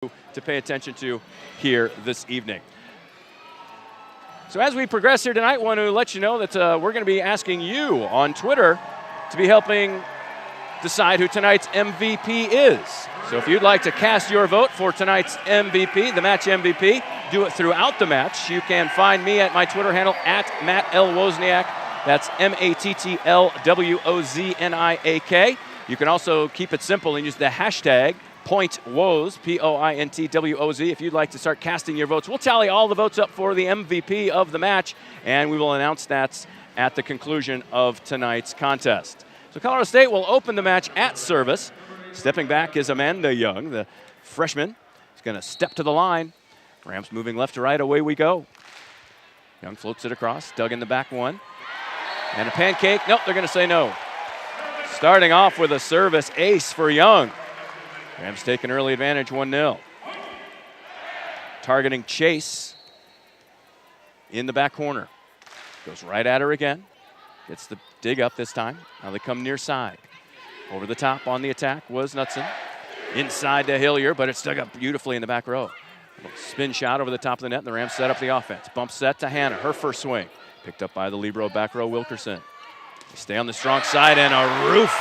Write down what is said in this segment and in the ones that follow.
to pay attention to here this evening. So as we progress here tonight, I want to let you know that we're going to be asking you on Twitter to be helping decide who tonight's MVP is. So if you'd like to cast your vote for tonight's MVP, the match MVP, do it throughout the match. You can find me at my Twitter handle at Matt L. Wozniak. That's MATTLWOZNIAK. You can also keep it simple and use the hashtag PointWoz, POINTWOZ. If you'd like to start casting your votes, we'll tally all the votes up for the MVP of the match, and we will announce that at the conclusion of tonight's contest. So Colorado State will open the match at service. Stepping back is Amanda Young, the freshman. She's going to step to the line. Rams moving left to right, away we go. Young floats it across, dug in the back one. And a pancake, nope, they're going to say no. Starting off with a service ace for Young. Rams take an early advantage, 1-0. Targeting Chase in the back corner. Goes right at her again. Gets the dig up this time. Now they come near side. Over the top on the attack was Knutson. Inside to Hillier, but it's dug up beautifully in the back row. Spin shot over the top of the net, and the Rams set up the offense. Bump set to Hannah, her first swing. Picked up by the libero back row, Wilkerson. They stay on the strong side, and a roof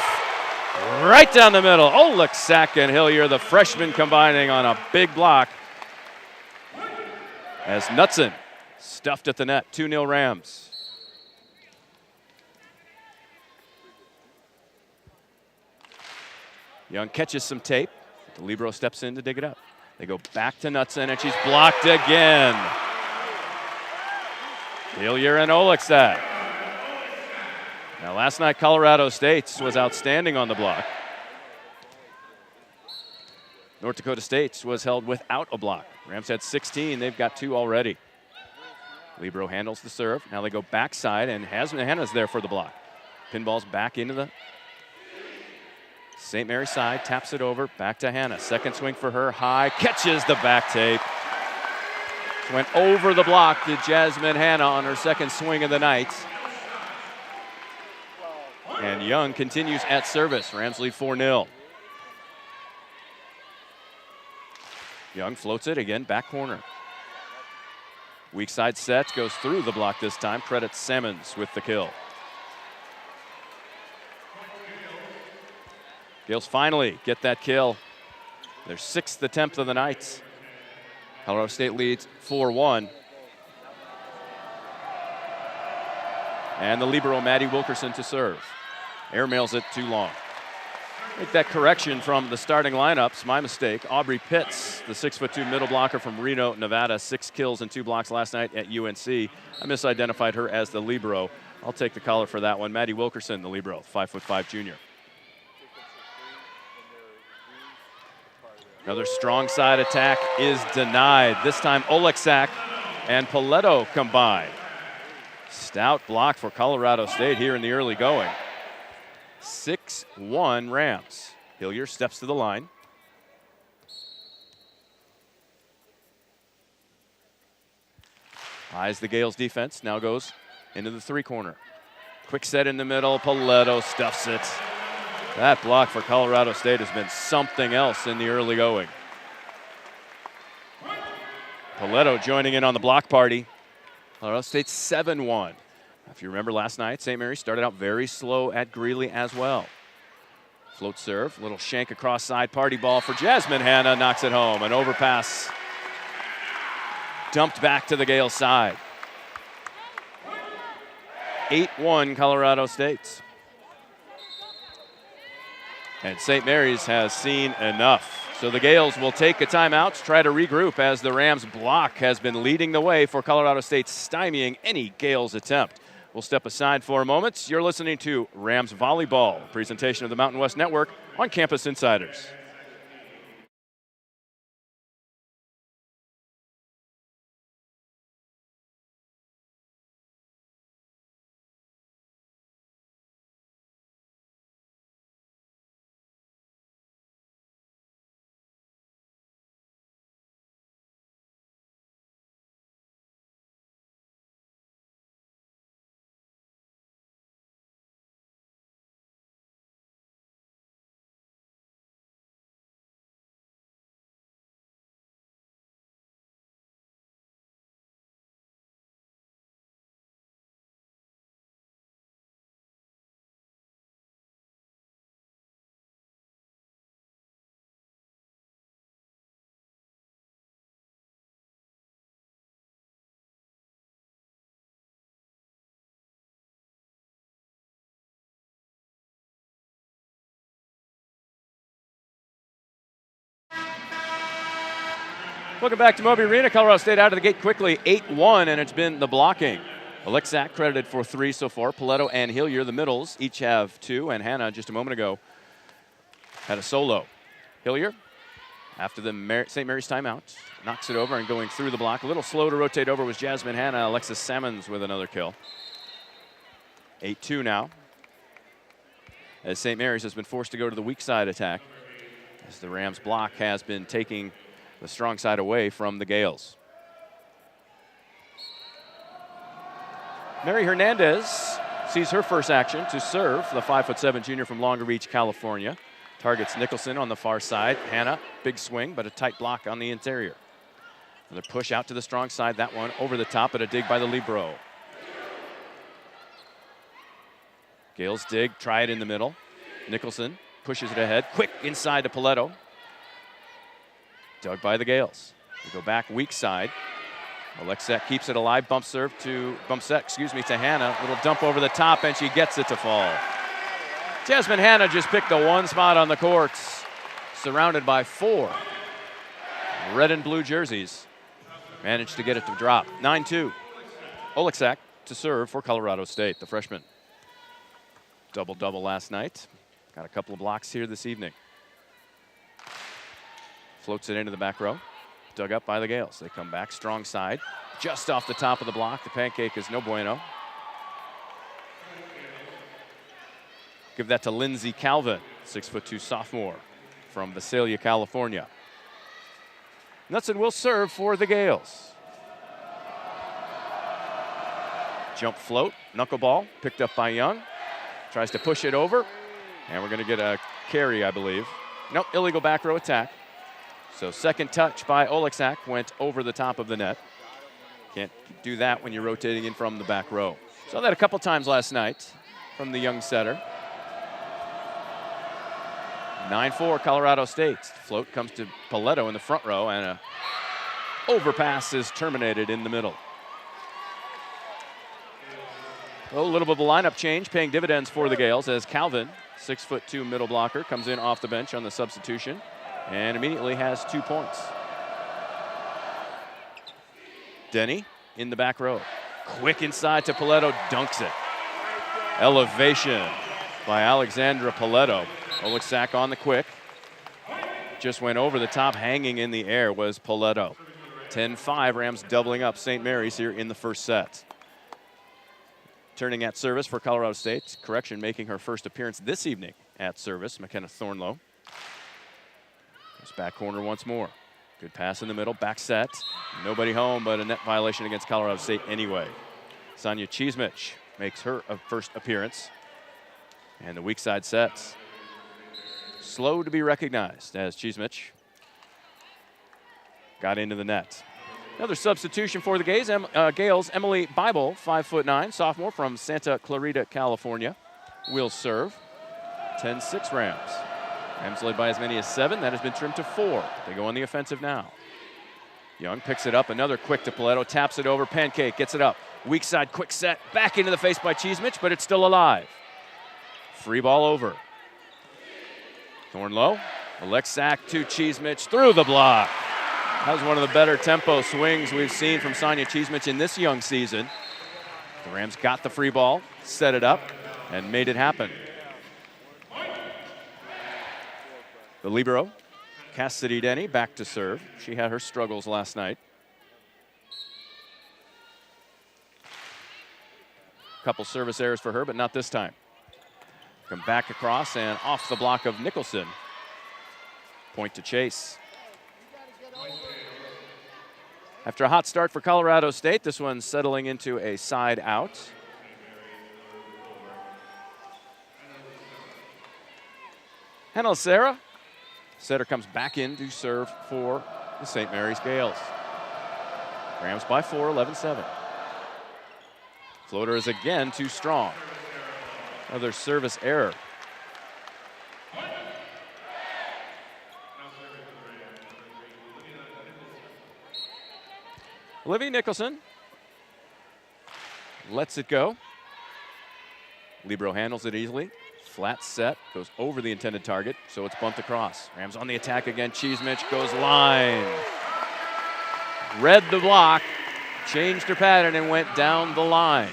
right down the middle. Oleksak and Hillier, the freshmen, combining on a big block. As Knutson stuffed at the net, 2-0 Rams. Young catches some tape. The libero steps in to dig it up. They go back to Knutson, and she's blocked again. Hillier and Oleksak. Now, last night, Colorado State was outstanding on the block. North Dakota State was held without a block. Rams had 16. They've got 2 already. Libero handles the serve. Now they go backside, and Hannah's there for the block. Pinball's back into the St. Mary's side, taps it over, back to Hannah. Second swing for her, high, catches the back tape. Went over the block to Jasmine Hannah on her second swing of the night. And Young continues at service. Rams lead 4-0. Young floats it again, back corner. Weak side set, goes through the block this time. Credits Sammons with the kill. Gales finally get that kill. Their 6th attempt of the night. Colorado State leads 4-1. And the libero, Maddie Wilkerson, to serve. Airmails it too long. Make that correction from the starting lineups. My mistake. Aubrey Pitts, the 6'2" middle blocker from Reno, Nevada. 6 kills and 2 blocks last night at UNC. I misidentified her as the libero. I'll take the collar for that one. Maddie Wilkerson, the libero, 5'5" junior. Another strong side attack is denied. This time Oleksak and Paletto combine. Stout block for Colorado State here in the early going. 6-1 Rams. Hillier steps to the line. Eyes the Gales defense. Now goes into the 3-corner. Quick set in the middle. Paletto stuffs it. That block for Colorado State has been something else in the early going. Paletto joining in on the block party. Colorado State 7-1. If you remember last night, St. Mary's started out very slow at Greeley as well. Float serve, little shank across side, party ball for Jasmine Hannah, knocks it home. An overpass dumped back to the Gales side. 8-1 Colorado State. And St. Mary's has seen enough. So the Gales will take a timeout to try to regroup as the Rams block has been leading the way for Colorado State, stymieing any Gales attempt. We'll step aside for a moment. You're listening to Rams Volleyball, presentation of the Mountain West Network on Campus Insiders. Welcome back to Moby Arena. Colorado State out of the gate quickly, 8-1, and it's been the blocking. Alexak credited for 3 so far. Paletto and Hillier, the middles, each have 2, and Hannah just a moment ago had a solo. Hillier, after the St. Mary's timeout, knocks it over and going through the block. A little slow to rotate over was Jasmine Hannah. Alexis Salmons with another kill. 8-2 now, as St. Mary's has been forced to go to the weak side attack, as the Rams block has been taking the strong side away from the Gales. Mary Hernandez sees her first action to serve, the 5'7" junior from Long Beach, California. Targets Nicholson on the far side. Hannah, big swing, but a tight block on the interior. Another push out to the strong side. That one over the top, but a dig by the libero. Gales dig, try it in the middle. Nicholson pushes it ahead. Quick inside to Paletto. Dug by the Gales. We go back weak side. Alexak keeps it alive. Bump set, to Hannah. Little dump over the top, and she gets it to fall. Jasmine Hannah just picked the one spot on the courts, surrounded by 4 red and blue jerseys. Managed to get it to drop. 9-2. Alexak to serve for Colorado State, the freshman. Double-double last night. Got a couple of blocks here this evening. Floats it into the back row. Dug up by the Gales. They come back, strong side. Just off the top of the block. The pancake is no bueno. Give that to Lindsay Calvin, 6'2" sophomore from Visalia, California. Knutson will serve for the Gales. Jump float, knuckleball, picked up by Young. Tries to push it over, and we're going to get a carry, I believe. Nope, illegal back row attack. So second touch by Alexak went over the top of the net. Can't do that when you're rotating in from the back row. Saw that a couple times last night from the young setter. 9-4 Colorado State. Float comes to Paletto in the front row, and a overpass is terminated in the middle. A little bit of a lineup change, paying dividends for the Gales, as Calvin, 6'2" middle blocker, comes in off the bench on the substitution and immediately has 2 points. Denny in the back row. Quick inside to Paletto, dunks it. Elevation by Alexandra Paletto. Alexak on the quick. Just went over the top, hanging in the air was Paletto. 10-5, Rams doubling up St. Mary's here in the first set. Turning at service for Colorado State. Correction, making her first appearance this evening at service, McKenna Thornlow. Goes back corner once more. Good pass in the middle, back set. Nobody home, but a net violation against Colorado State anyway. Sonia Cheesmich makes her first appearance. And the weak side sets. Slow to be recognized as Cheesmich got into the net. Another substitution for the Gales, Emily Bible, 5'9", sophomore from Santa Clarita, California, will serve. 10-6 Rams. Rams led by as many as 7. That has been trimmed to 4. They go on the offensive now. Young picks it up. Another quick to Paletto. Taps it over. Pancake gets it up. Weak side, quick set. Back into the face by Cheesmich, but it's still alive. Free ball over. Thornlow. Alexak to Cheesmich through the block. That was one of the better tempo swings we've seen from Sonia Cheesmich in this young season. The Rams got the free ball, set it up, and made it happen. The libero, Cassidy Denny, back to serve. She had her struggles last night. Couple service errors for her, but not this time. Come back across and off the block of Nicholson. Point to Chase. After a hot start for Colorado State, this one's settling into a side out. Hannah Sarah. Setter comes back in to serve for the St. Mary's Gales. Rams by 4, 11-7. Floater is again too strong. Another service error. Olivia Nicholson lets it go. Libero handles it easily. Flat set, goes over the intended target, so it's bumped across. Rams on the attack again. Cheesmich goes line. read the block, changed her pattern, and went down the line.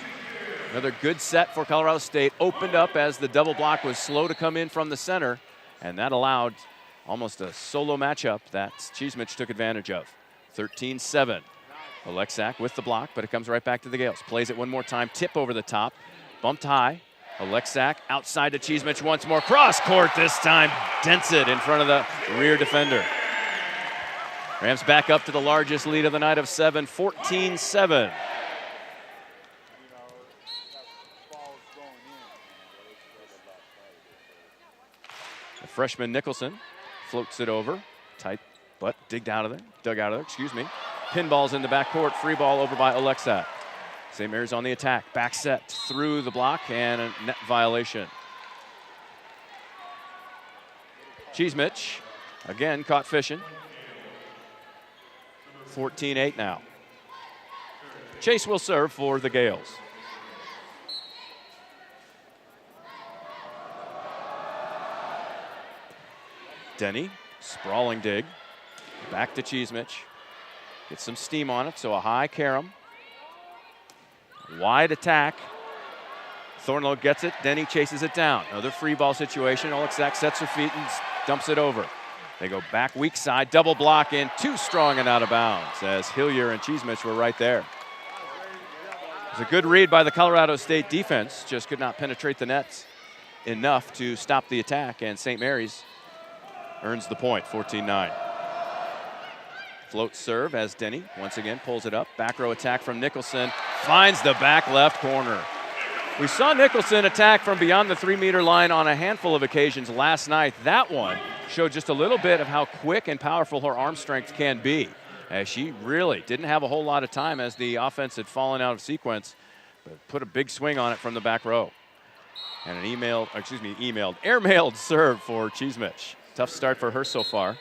Another good set for Colorado State. Opened up as the double block was slow to come in from the center, and that allowed almost a solo matchup that Cheesemich took advantage of. 13-7. Alexak with the block, but it comes right back to the Gales. Plays it one more time, tip over the top, bumped high. Alexak outside to Cheesemich once more. Cross court this time, dents it in front of the rear defender. Rams back up to the largest lead of the night of 7, 14-7. The freshman Nicholson floats it over, tight, but dug out of there, excuse me. Pinballs in the backcourt, free ball over by Alexak. St. Mary's on the attack, back set through the block and a net violation. Cheesemich again caught fishing. 14-8 now. Chase will serve for the Gales. Denny, sprawling dig. Back to Cheesemich. Gets some steam on it, so a high carom. Wide attack. Thornlow gets it. Denny chases it down. Another free ball situation. Alexak sets her feet and dumps it over. They go back weak side, double block in, too strong and out of bounds as Hillier and Cheesemich were right there. It was a good read by the Colorado State defense, just could not penetrate the nets enough to stop the attack, and St. Mary's earns the point, 14-9. Float serve as Denny once again pulls it up. Back row attack from Nicholson, finds the back left corner. We saw Nicholson attack from beyond the 3-meter line on a handful of occasions last night. That one showed just a little bit of how quick and powerful her arm strength can be, as she really didn't have a whole lot of time as the offense had fallen out of sequence, but put a big swing on it from the back row. And an airmailed serve for Cheesemich. Tough start for her so far.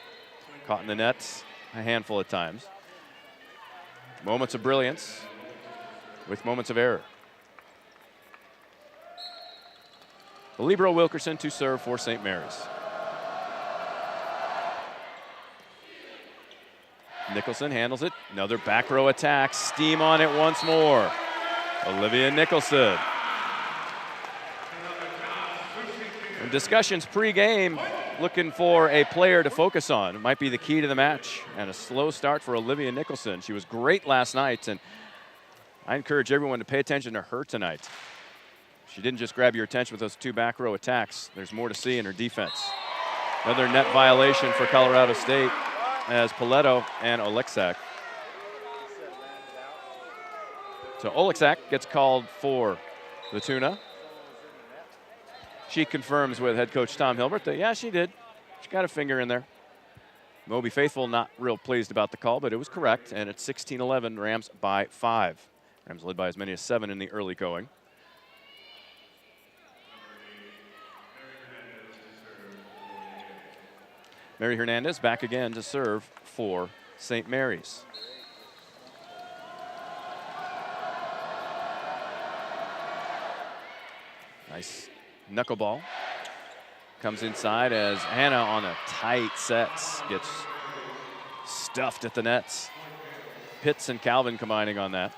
Caught in the nets a handful of times. Moments of brilliance with moments of error. Libero Wilkerson to serve for St. Mary's. Nicholson handles it. Another back row attack. Steam on it once more. Olivia Nicholson. And discussions pre-game looking for a player to focus on. It might be the key to the match. And a slow start for Olivia Nicholson. She was great last night, and I encourage everyone to pay attention to her tonight. She didn't just grab your attention with those two back row attacks. There's more to see in her defense. Another net violation for Colorado State as Paletto and Alexak. So Alexak gets called for the tuna. She confirms with head coach Tom Hilbert that, yeah, she did. She got a finger in there. Moby Faithful not real pleased about the call, but it was correct. And it's 16-11, Rams by 5. Rams led by as many as 7 in the early going. Mary Hernandez back again to serve for St. Mary's. Nice knuckleball. Comes inside as Hannah on a tight set gets stuffed at the nets. Pitts and Calvin combining on that.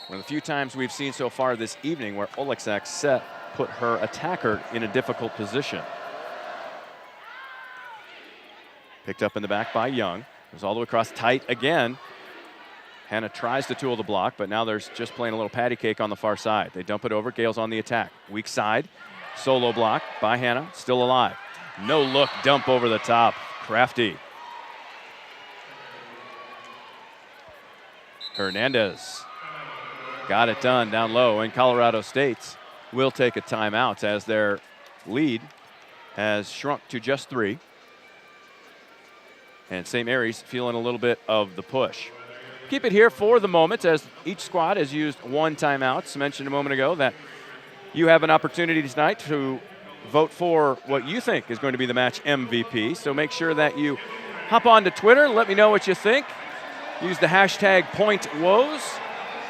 One of the few times we've seen so far this evening where Alexak's set put her attacker in a difficult position. Picked up in the back by Young. Goes all the way across tight again. Hannah tries to tool the block, but now there's just playing a little patty cake on the far side. They dump it over. Gales on the attack. Weak side. Solo block by Hannah. Still alive. No look dump over the top. Crafty. Hernandez got it done down low, and Colorado State's will take a timeout as their lead has shrunk to just 3. And St. Mary's feeling a little bit of the push. Keep it here for the moment as each squad has used 1 timeout. I mentioned a moment ago that you have an opportunity tonight to vote for what you think is going to be the match MVP. So make sure that you hop onto Twitter, let me know what you think. Use the hashtag #PointWoes,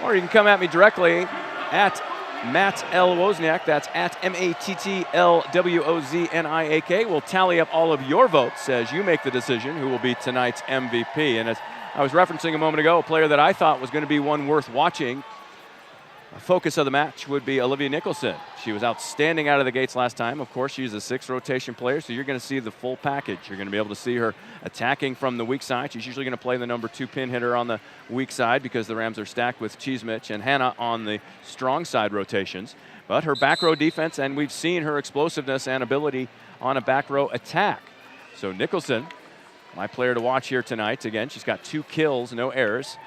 or you can come at me directly at Matt L. Wozniak, that's at MATTLWOZNIAK, will tally up all of your votes as you make the decision who will be tonight's MVP. And as I was referencing a moment ago, a player that I thought was going to be one worth watching, a focus of the match would be Olivia Nicholson. She was outstanding out of the gates last time. Of course, she's a 6 rotation player, so you're going to see the full package. You're going to be able to see her attacking from the weak side. She's usually going to play the number 2 pin hitter on the weak side because the Rams are stacked with Cheesemich and Hannah on the strong side rotations. But her back row defense, and we've seen her explosiveness and ability on a back row attack. So Nicholson, my player to watch here tonight. Again, she's got 2 kills, no errors.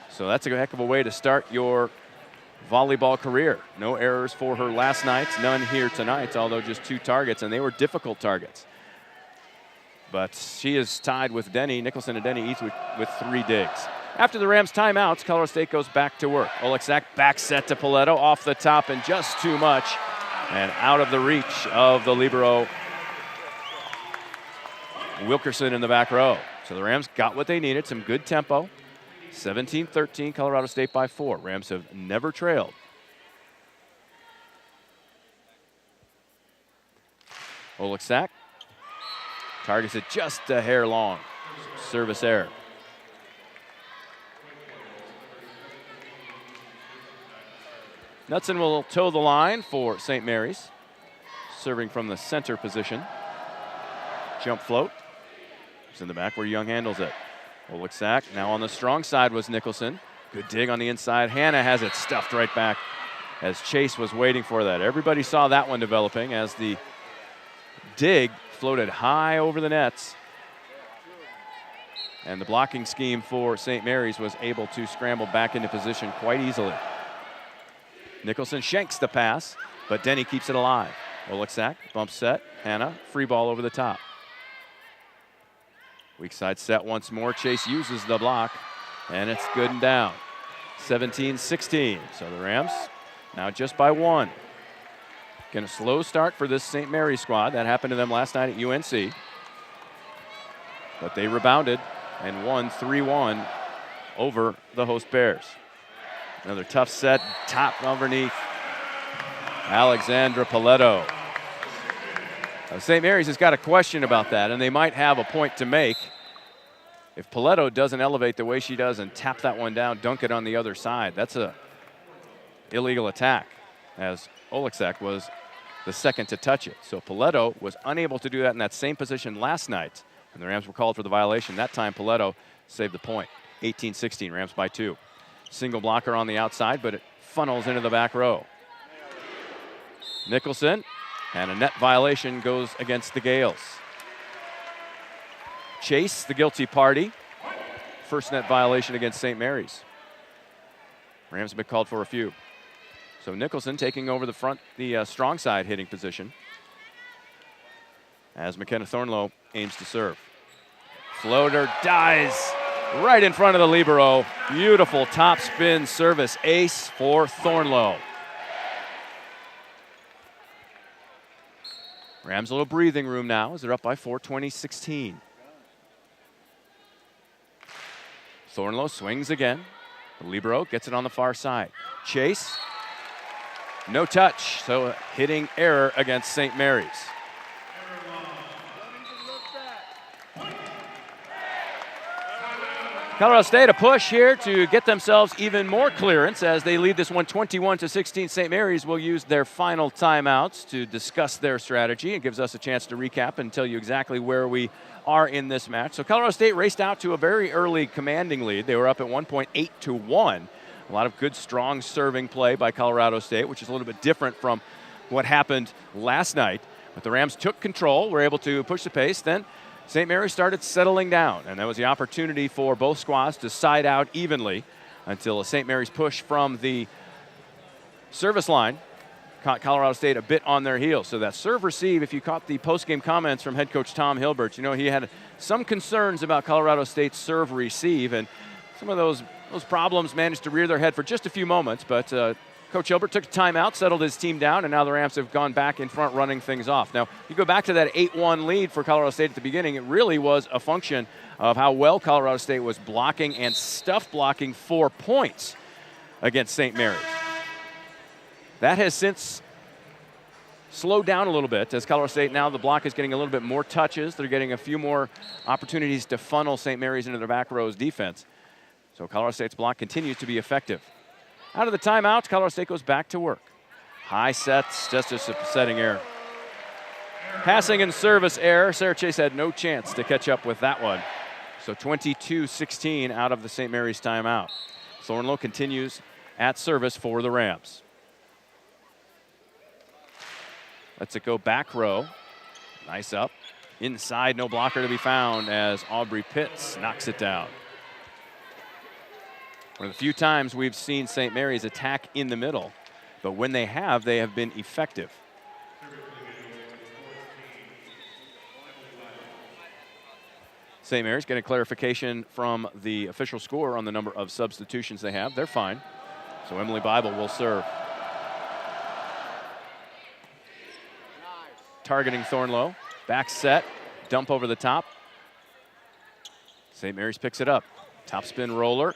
So that's a heck of a way to start your volleyball career. No errors for her last night, none here tonight, although just 2 targets, and they were difficult targets. But she is tied with Denny, Nicholson and Denny each with 3 digs. After the Rams timeouts, Colorado State goes back to work. Oleksak back set to Paletto, off the top and just too much, and out of the reach of the libero Wilkerson in the back row. So the Rams got what they needed, some good tempo. 17-13, Colorado State by 4. Rams have never trailed. Oleksak targets it just a hair long. Service error. Knutson will toe the line for St. Mary's, serving from the center position. Jump float. It's in the back where Young handles it. Oleksak now on the strong side was Nicholson. Good dig on the inside. Hannah has it stuffed right back as Chase was waiting for that. Everybody saw that one developing as the dig floated high over the nets. And the blocking scheme for St. Mary's was able to scramble back into position quite easily. Nicholson shanks the pass, but Denny keeps it alive. Oleksak, bump set, Hannah, free ball over the top. Weak side set once more. Chase uses the block, and it's good and down. 17-16. So the Rams now just by 1. Getting a slow start for this St. Mary's squad. That happened to them last night at UNC. But they rebounded and won 3-1 over the host Bears. Another tough set, top underneath. Alexandra Paletto. St. Mary's has got a question about that, and they might have a point to make. If Paletto doesn't elevate the way she does and tap that one down, dunk it on the other side, that's a illegal attack, as Oleksak was the second to touch it. So Paletto was unable to do that in that same position last night, and the Rams were called for the violation. That time, Paletto saved the point. 18-16, Rams by 2. Single blocker on the outside, but it funnels into the back row. Nicholson. And a net violation goes against the Gales. Chase, the guilty party. First net violation against St. Mary's. Rams have been called for a few. So Nicholson taking over the front, the strong side hitting position as McKenna Thornlow aims to serve. Floater dies right in front of the libero. Beautiful top spin service ace for Thornlow. Rams a little breathing room now as they're up by 4, 20-16. Thornlow swings again. The libero gets it on the far side. Chase, no touch, so hitting error against St. Mary's. Colorado State a push here to get themselves even more clearance as they lead this one 21-16. St. Mary's will use their final timeouts to discuss their strategy. It gives us a chance to recap and tell you exactly where we are in this match. So Colorado State raced out to a very early commanding lead. They were up at 1.8-1. A lot of good, strong serving play by Colorado State, which is a little bit different from what happened last night. But the Rams took control, were able to push the pace. Then St. Mary's started settling down, and that was the opportunity for both squads to side out evenly until a St. Mary's push from the service line caught Colorado State a bit on their heels. So that serve receive, if you caught the post-game comments from head coach Tom Hilbert, you know he had some concerns about Colorado State's serve receive, and some of those problems managed to rear their head for just a few moments, but Coach Hilbert took a timeout, settled his team down, and now the Rams have gone back in front running things off. Now, you go back to that 8-1 lead for Colorado State at the beginning, it really was a function of how well Colorado State was blocking and stuff blocking 4 points against St. Mary's. That has since slowed down a little bit as Colorado State now the block is getting a little bit more touches. They're getting a few more opportunities to funnel St. Mary's into their back row's defense. So Colorado State's block continues to be effective. Out of the timeout, Colorado State goes back to work. High sets, just a setting error. Passing and service error. Sarah Chase had no chance to catch up with that one. So 22-16 out of the St. Mary's timeout. Thornlow continues at service for the Rams. Lets it go back row. Nice up. Inside, no blocker to be found as Aubrey Pitts knocks it down. One of the few times we've seen St. Mary's attack in the middle, but when they have been effective. St. Mary's getting clarification from the official score on the number of substitutions they have. They're fine. So Emily Bible will serve. Targeting Thornlow. Back set. Dump over the top. St. Mary's picks it up. Topspin roller.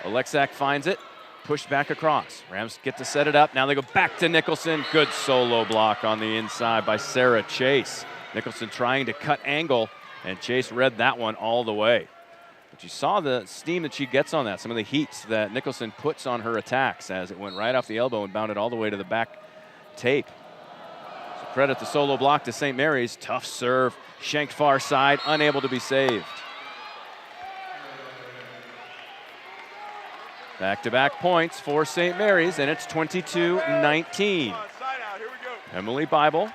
Alexak finds it. Pushed back across. Rams get to set it up. Now they go back to Nicholson. Good solo block on the inside by Sarah Chase. Nicholson trying to cut angle, and Chase read that one all the way. But you saw the steam that she gets on that, some of the heat that Nicholson puts on her attacks as it went right off the elbow and bounded all the way to the back tape. So credit the solo block to St. Mary's. Tough serve, shanked far side, unable to be saved. Back-to-back points for St. Mary's, and it's 22-19. Emily Bible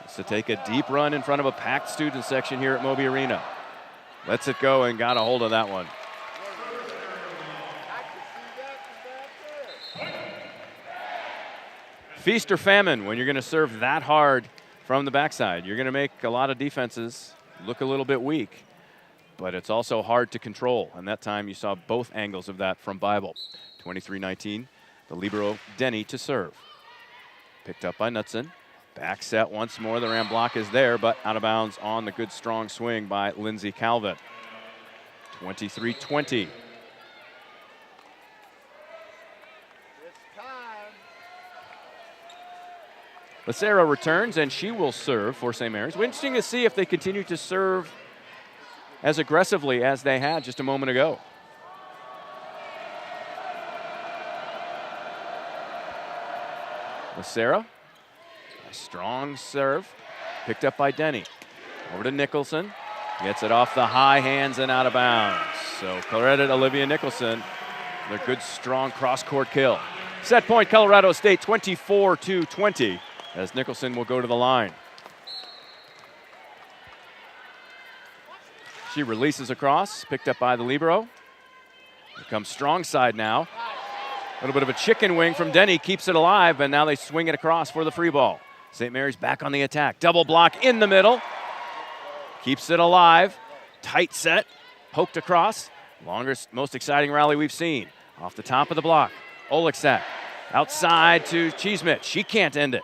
has to take a deep run in front of a packed student section here at Moby Arena. Lets it go and got a hold of that one. Feast or famine when you're going to serve that hard from the backside. You're going to make a lot of defenses look a little bit weak, but it's also hard to control. And that time you saw both angles of that from Bible. 23-19, the libero Denny to serve. Picked up by Knutson. Back set once more. The Ram block is there, but out of bounds on the good strong swing by Lindsay Calvin. 23-20. Becerra returns, and she will serve for St. Mary's. Interesting to see if they continue to serve as aggressively as they had just a moment ago. Becerra, a strong serve, picked up by Denny. Over to Nicholson, gets it off the high hands and out of bounds. So credit Olivia Nicholson, their good strong cross-court kill. Set point Colorado State 24-20 as Nicholson will go to the line. She releases across, picked up by the libero. Here comes strong side now. A little bit of a chicken wing from Denny, keeps it alive, and now they swing it across for the free ball. St. Mary's back on the attack. Double block in the middle. Keeps it alive. Tight set, poked across. Longest, most exciting rally we've seen. Off the top of the block. Oleksak outside to Cheesemit. She can't end it.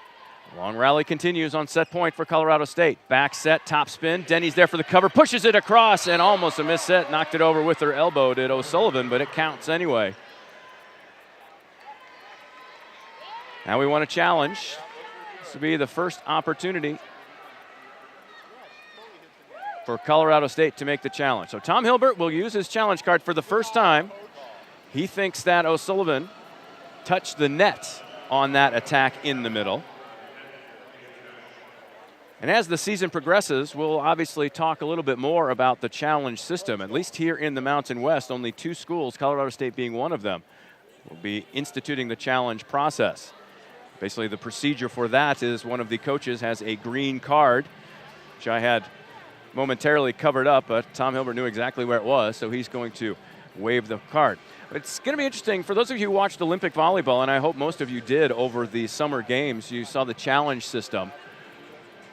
Long rally continues on set point for Colorado State. Back set, top spin. Denny's there for the cover, pushes it across, and almost a miss set. Knocked it over with her elbow, did O'Sullivan, but it counts anyway. Now we want a challenge. This will be the first opportunity for Colorado State to make the challenge. So Tom Hilbert will use his challenge card for the first time. He thinks that O'Sullivan touched the net on that attack in the middle. And as the season progresses, we'll obviously talk a little bit more about the challenge system. At least here in the Mountain West, only 2 schools, Colorado State being one of them, will be instituting the challenge process. Basically, the procedure for that is one of the coaches has a green card, which I had momentarily covered up, but Tom Hilbert knew exactly where it was, so he's going to wave the card. It's going to be interesting. For those of you who watched Olympic volleyball, and I hope most of you did over the summer games, you saw the challenge system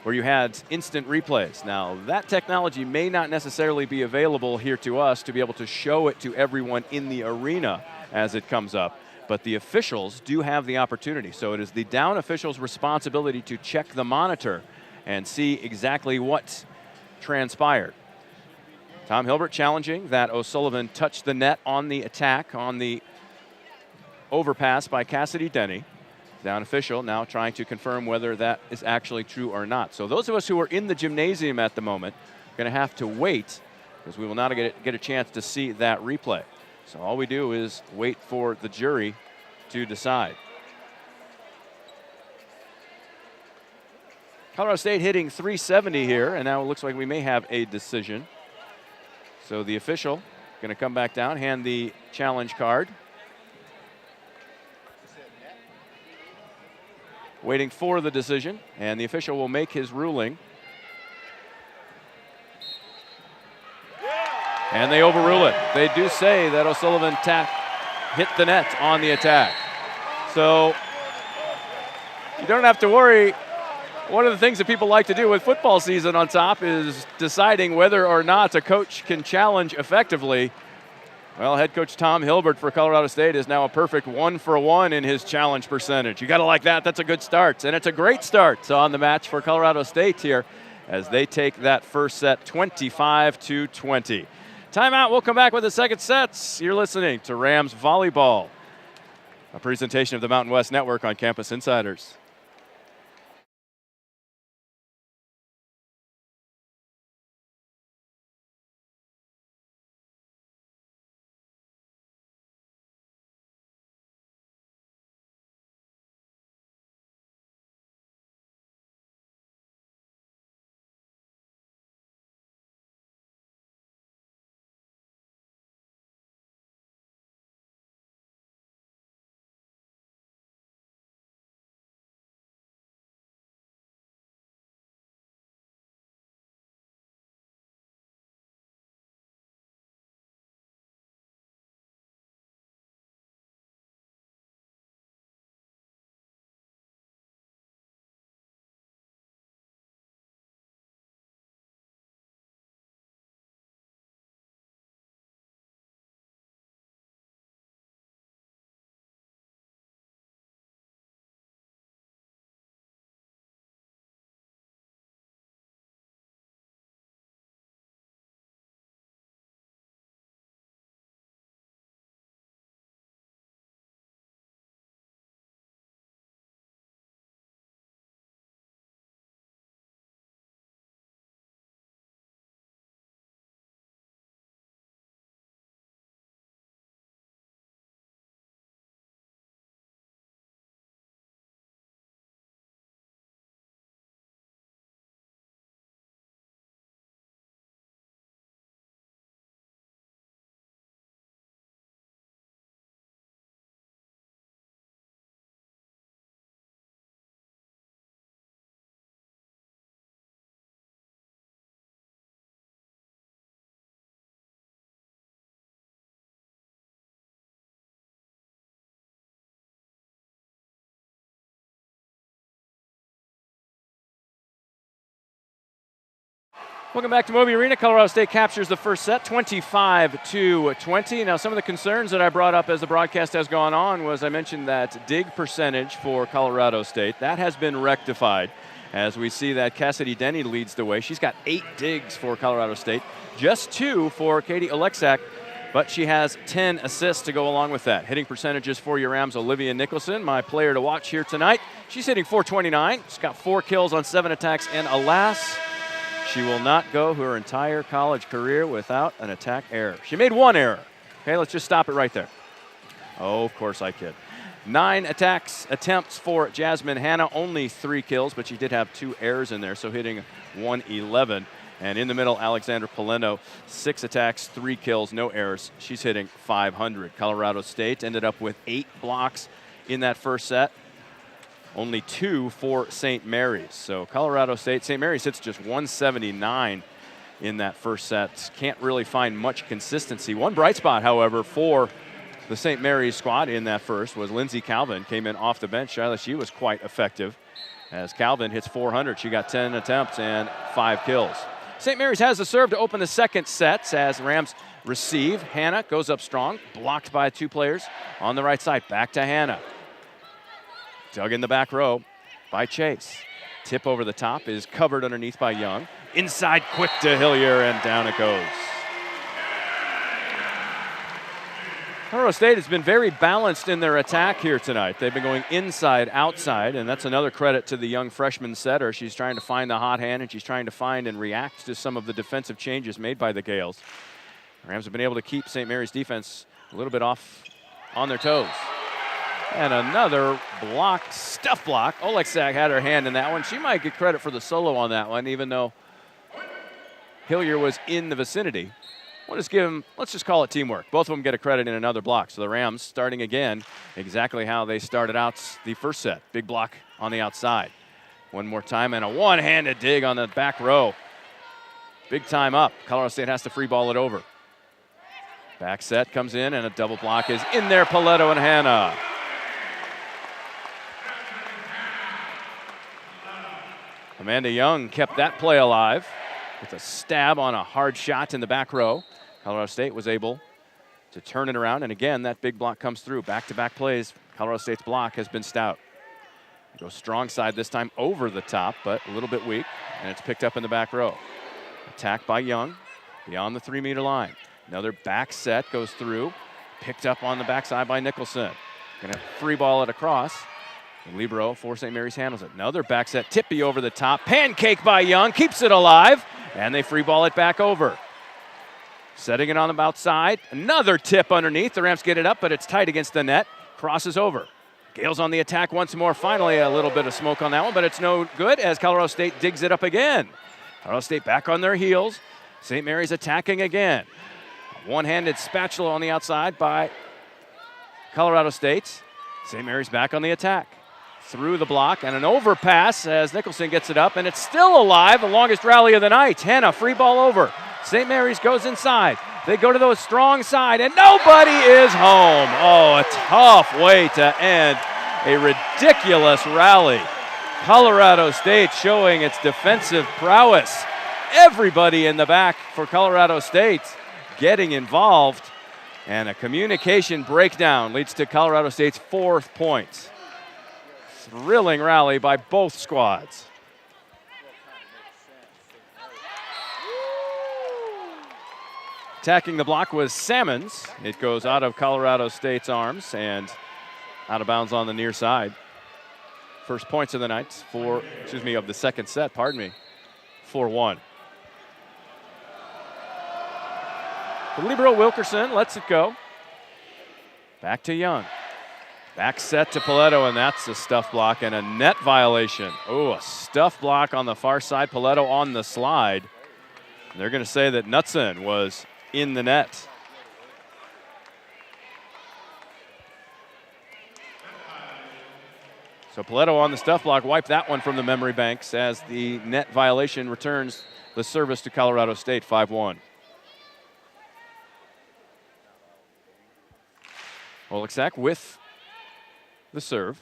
where you had instant replays. Now, that technology may not necessarily be available here to us to be able to show it to everyone in the arena as it comes up, but the officials do have the opportunity. So it is the down official's responsibility to check the monitor and see exactly what transpired. Tom Hilbert challenging that O'Sullivan touched the net on the attack on the overpass by Cassidy Denny. Down official now trying to confirm whether that is actually true or not. So those of us who are in the gymnasium at the moment are going to have to wait because we will not get a chance to see that replay. So all we do is wait for the jury to decide. Colorado State hitting .370 here, and now it looks like we may have a decision. So the official going to come back down, hand the challenge card. Waiting for the decision, and the official will make his ruling. And they overrule it. They do say that O'Sullivan hit the net on the attack. So you don't have to worry. One of the things that people like to do with football season on top is deciding whether or not a coach can challenge effectively. Well, head coach Tom Hilbert for Colorado State is now a perfect 1-for-1 in his challenge percentage. You got to like that. That's a good start. And it's a great start on the match for Colorado State here as they take that first set 25-20. Timeout. We'll come back with the second sets. You're listening to Rams Volleyball, a presentation of the Mountain West Network on Campus Insiders. Welcome back to Moby Arena. Colorado State captures the first set, 25-20. Now, some of the concerns that I brought up as the broadcast has gone on was I mentioned that dig percentage for Colorado State. That has been rectified as we see that Cassidy Denny leads the way. She's got 8 digs for Colorado State, just 2 for Katie Alexak, but she has 10 assists to go along with that. Hitting percentages for your Rams, Olivia Nicholson, my player to watch here tonight. She's hitting .429. She's got 4 kills on 7 attacks, and alas, she will not go her entire college career without an attack error. She made 1 error. Okay, let's just stop it right there. Oh, of course I kid. 9 attempts for Jasmine Hanna, only 3 kills, but she did have 2 errors in there, so hitting .111. And in the middle, Alexandra Poleno, 6 attacks, 3 kills, no errors. She's hitting .500. Colorado State ended up with 8 blocks in that first set. Only 2 for St. Mary's. So Colorado State, St. Mary's hits just .179 in that first set. Can't really find much consistency. One bright spot, however, for the St. Mary's squad in that first was Lindsey Calvin. Came in off the bench. She was quite effective as Calvin hits .400. She got 10 attempts and 5 kills. St. Mary's has the serve to open the second set as Rams receive. Hanna goes up strong, blocked by 2 players on the right side. Back to Hanna. Dug in the back row by Chase. Tip over the top is covered underneath by Young. Inside quick to Hillier, and down it goes. Colorado State has been very balanced in their attack here tonight. They've been going inside, outside, and that's another credit to the young freshman setter. She's trying to find the hot hand, and she's trying to find and react to some of the defensive changes made by the Gales. Rams have been able to keep St. Mary's defense a little bit off on their toes. And another block, stuff block. Oleksak had her hand in that one. She might get credit for the solo on that one, even though Hillier was in the vicinity. Let's just call it teamwork. Both of them get a credit in another block. So the Rams starting again exactly how they started out the first set. Big block on the outside. One more time and a one-handed dig on the back row. Big time up. Colorado State has to free ball it over. Back set comes in and a double block is in there. Paletto and Hannah. Amanda Young kept that play alive with a stab on a hard shot in the back row. Colorado State was able to turn it around, and again, that big block comes through. Back-to-back plays. Colorado State's block has been stout. Go strong side this time over the top, but a little bit weak, and it's picked up in the back row. Attack by Young beyond the 3-meter line. Another back set goes through, picked up on the backside by Nicholson. Gonna free ball it across. The libero for St. Mary's handles it. Another back set, tippy over the top. Pancake by Young, keeps it alive, and they free ball it back over. Setting it on the outside. Another tip underneath. The Rams get it up, but it's tight against the net. Crosses over. Gales on the attack once more. Finally, a little bit of smoke on that one, but it's no good as Colorado State digs it up again. Colorado State back on their heels. St. Mary's attacking again. A one-handed spatula on the outside by Colorado State. St. Mary's back on the attack. Through the block and an overpass as Nicholson gets it up, and it's still alive, the longest rally of the night. Hannah, free ball over. St. Mary's goes inside. They go to the strong side, and nobody is home. Oh, a tough way to end a ridiculous rally. Colorado State showing its defensive prowess. Everybody in the back for Colorado State getting involved, and a communication breakdown leads to Colorado State's 4th point. Thrilling rally by both squads. Attacking the block was Salmons. It goes out of Colorado State's arms and out of bounds on the near side. First points of the night of the second set, 4-1. The libero Wilkerson lets it go. Back to Young. Back set to Paletto, and that's a stuff block and a net violation. Oh, a stuff block on the far side. Paletto on the slide. And they're going to say that Knutson was in the net. So Paletto on the stuff block wiped that one from the memory banks as the net violation returns the service to Colorado State, 5-1. Oleksak with the serve.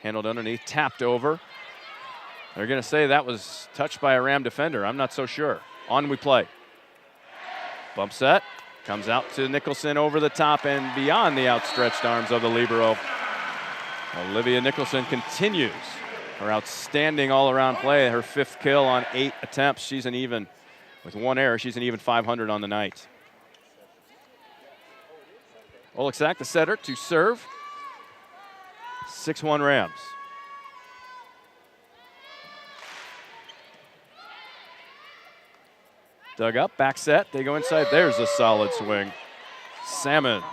Handled underneath, tapped over. They're going to say that was touched by a Ram defender. I'm not so sure. On we play. Bump set. Comes out to Nicholson over the top and beyond the outstretched arms of the libero. Olivia Nicholson continues her outstanding all-around play. Her 5th kill on 8 attempts. She's an even, with 1 error, she's an even 500 on the night. Oleksak, the setter, to serve. 6-1 Rams. Dug up, back set, they go inside. There's a solid swing. Salmons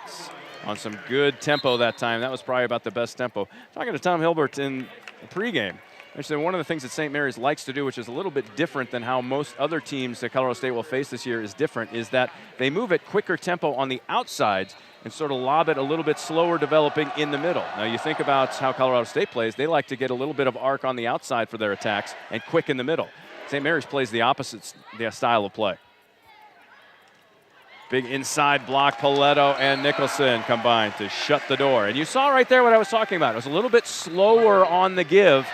on some good tempo that time. That was probably about the best tempo. Talking to Tom Hilbert in the pregame, actually one of the things that St. Mary's likes to do, which is a little bit different than how most other teams that Colorado State will face this year is different, is that they move at quicker tempo on the outsides and sort of lob it a little bit slower developing in the middle. Now you think about how Colorado State plays, they like to get a little bit of arc on the outside for their attacks and quick in the middle. St. Mary's plays the opposite style of play. Big inside block, Paletto and Nicholson combined to shut the door. And you saw right there what I was talking about. It was a little bit slower on the give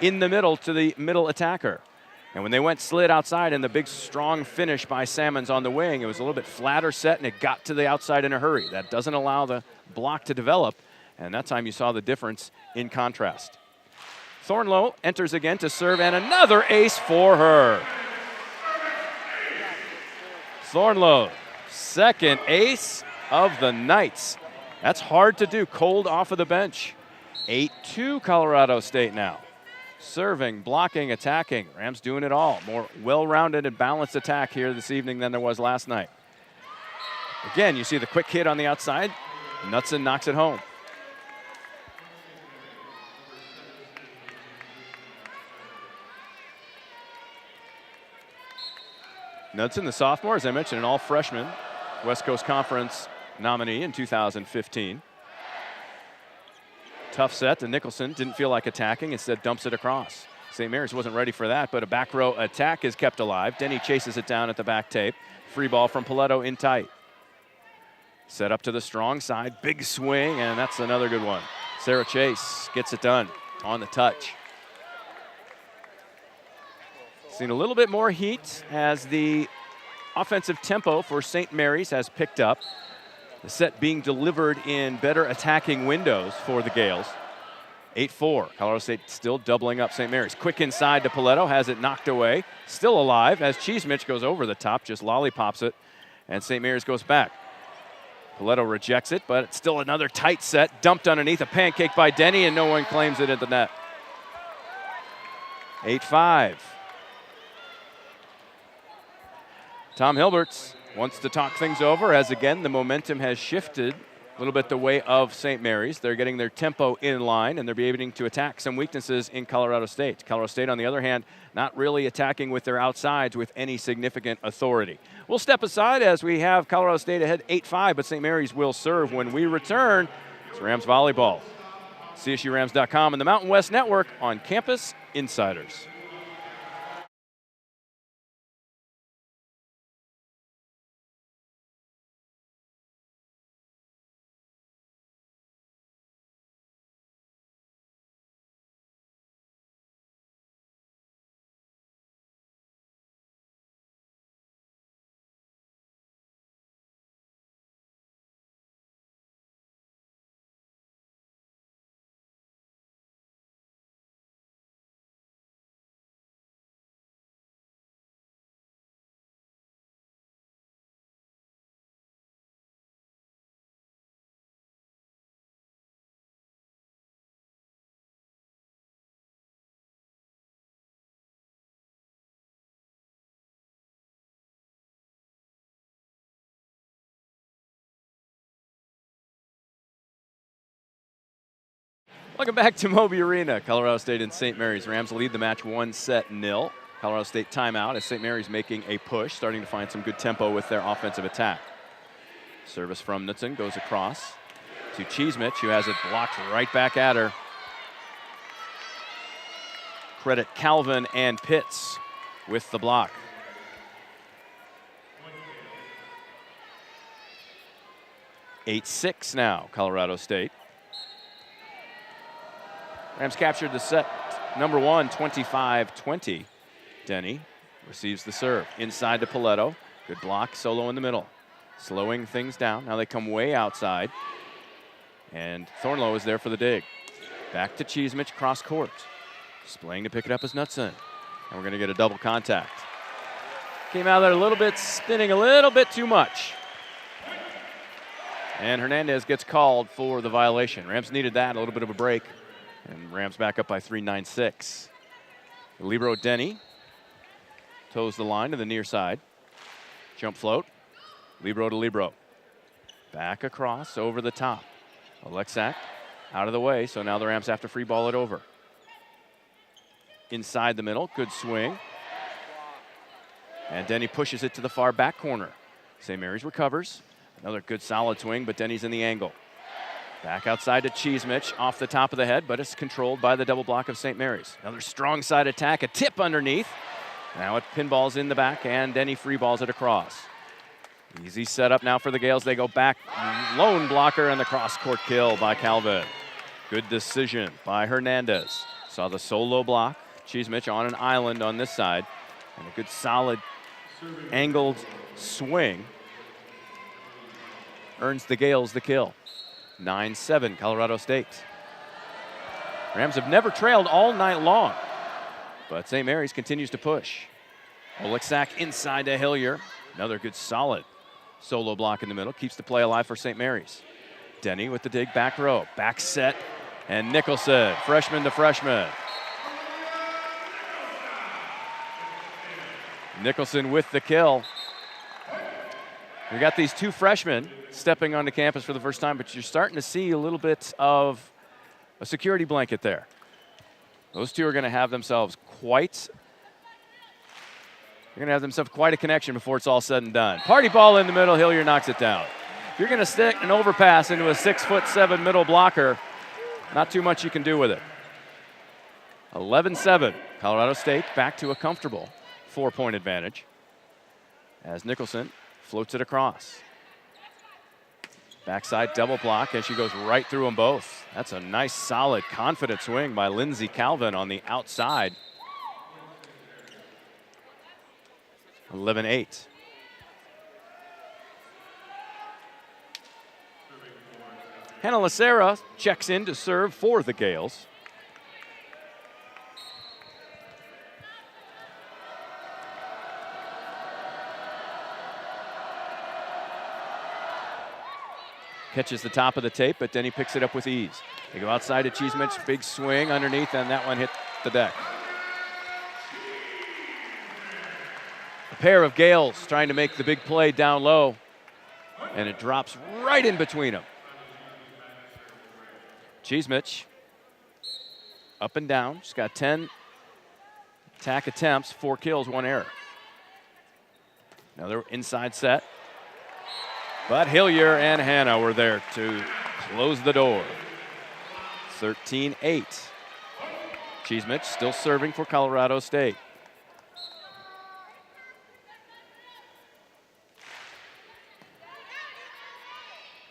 in the middle to the middle attacker. And when they went slid outside and the big strong finish by Salmons on the wing, it was a little bit flatter set and it got to the outside in a hurry. That doesn't allow the block to develop. And that time you saw the difference in contrast. Thornlow enters again to serve, and another ace for her. Thornlow, second ace of the night. That's hard to do, cold off of the bench. 8-2 Colorado State now. Serving, blocking, attacking. Rams doing it all. More well-rounded and balanced attack here this evening than there was last night. Again, you see the quick hit on the outside. Knutson knocks it home. Knudsen, the sophomore, as I mentioned, an all-freshman West Coast Conference nominee in 2015. Tough set to Nicholson, didn't feel like attacking, instead dumps it across. St. Mary's wasn't ready for that, but a back row attack is kept alive. Denny chases it down at the back tape. Free ball from Paletto in tight. Set up to the strong side, big swing, and that's another good one. Sarah Chase gets it done on the touch. Seen a little bit more heat as the offensive tempo for St. Mary's has picked up. The set being delivered in better attacking windows for the Gales. 8-4, Colorado State still doubling up St. Mary's. Quick inside to Paletto, has it knocked away. Still alive as Cheesemich goes over the top, just lollipops it, and St. Mary's goes back. Paletto rejects it, but it's still another tight set. Dumped underneath, a pancake by Denny, and no one claims it at the net. 8-5. Tom Hilberts wants to talk things over as, again, the momentum has shifted a little bit the way of St. Mary's. They're getting their tempo in line, and they're beginning to attack some weaknesses in Colorado State. Colorado State, on the other hand, not really attacking with their outsides with any significant authority. We'll step aside as we have Colorado State ahead 8-5, but St. Mary's will serve when we return. It's Rams Volleyball. CSURams.com and the Mountain West Network on Campus Insiders. Welcome back to Moby Arena. Colorado State and St. Mary's. Rams lead the match 1-0. Colorado State timeout as St. Mary's making a push, starting to find some good tempo with their offensive attack. Service from Knutson goes across to Cheesemich, who has it blocked right back at her. Credit Calvin and Pitts with the block. Eight 6 now, Colorado State. Rams captured the set number one, 25-20. Denny receives the serve. Inside to Paletto. Good block, solo in the middle. Slowing things down. Now they come way outside. And Thornlow is there for the dig. Back to Cheesemich, cross court. Splaying to pick it up as Knutson. And we're going to get a double contact. Came out there a little bit, spinning a little bit too much. And Hernandez gets called for the violation. Rams needed that, a little bit of a break. And Rams back up by 3-9-6. Libero Denny toes the line to the near side. Jump float. Libero to Libero. Back across over the top. Alexak out of the way, so now the Rams have to free ball it over. Inside the middle, good swing. And Denny pushes it to the far back corner. St. Mary's recovers. Another good solid swing, but Denny's in the angle. Back outside to Cheesemich, off the top of the head, but it's controlled by the double block of St. Mary's. Another strong side attack, a tip underneath. Now it pinballs in the back, and Denny free balls it across. Easy setup now for the Gales. They go back, lone blocker, and the cross-court kill by Calvin. Good decision by Hernandez. Saw the solo block. Cheesemich on an island on this side, and a good solid angled swing earns the Gales the kill. 9-7, Colorado State. Rams have never trailed all night long, but St. Mary's continues to push. Oleksak inside to Hillier. Another good solid solo block in the middle. Keeps the play alive for St. Mary's. Denny with the dig back row. Back set, and Nicholson, freshman to freshman. Nicholson with the kill. We got these two freshmen stepping onto campus for the first time, but you're starting to see a little bit of a security blanket there. Those two are going to have themselves quite a connection before it's all said and done. Party ball in the middle, Hillier knocks it down. If you're going to stick an overpass into a 6'7" middle blocker, not too much you can do with it. 11-7, Colorado State back to a comfortable 4-point advantage as Nicholson floats it across. Backside double block, and she goes right through them both. That's a nice, solid, confident swing by Lindsay Calvin on the outside. 11-8. Hannah Lacera checks in to serve for the Gales. Catches the top of the tape, but then he picks it up with ease. They go outside to Cheesemich, big swing underneath, and that one hit the deck. A pair of Gales trying to make the big play down low, and it drops right in between them. Cheesemich up and down. She's got 10 attack attempts, 4 kills, 1 error. Another inside set. But Hillier and Hannah were there to close the door. 13-8. Cheesemich still serving for Colorado State.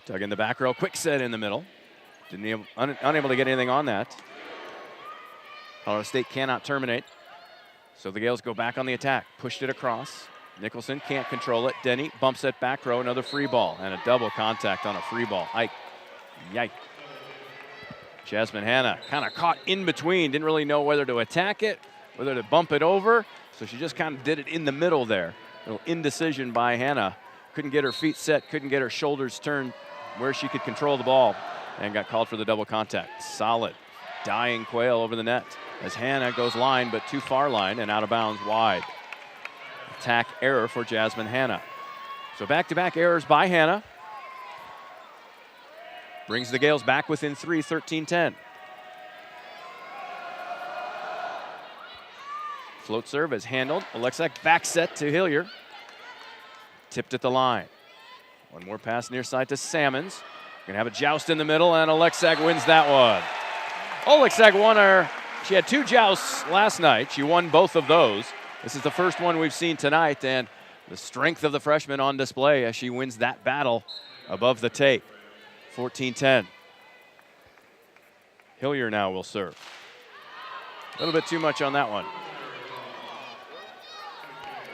Dug in the back row, quick set in the middle. Unable to get anything on that. Colorado State cannot terminate. So the Gales go back on the attack. Pushed it across. Nicholson can't control it. Denny bumps it back row, another free ball, and a double contact on a free ball. Yike. Jasmine Hannah kind of caught in between, didn't really know whether to attack it, whether to bump it over, so she just kind of did it in the middle there. A little indecision by Hannah. Couldn't get her feet set, couldn't get her shoulders turned where she could control the ball, and got called for the double contact. Solid, dying quail over the net as Hannah goes line, but too far line and out of bounds wide. Attack error for Jasmine Hannah. So back-to-back errors by Hannah. Brings the Gales back within 3, 13-10. Float serve is handled. Alexak back set to Hillier. Tipped at the line. One more pass near side to Salmons. Gonna have a joust in the middle, and Alexak wins that one. Alexak won her. She had 2 jousts last night. She won both of those. This is the first one we've seen tonight, and the strength of the freshman on display as she wins that battle above the tape. 14-10. Hillier now will serve. A little bit too much on that one.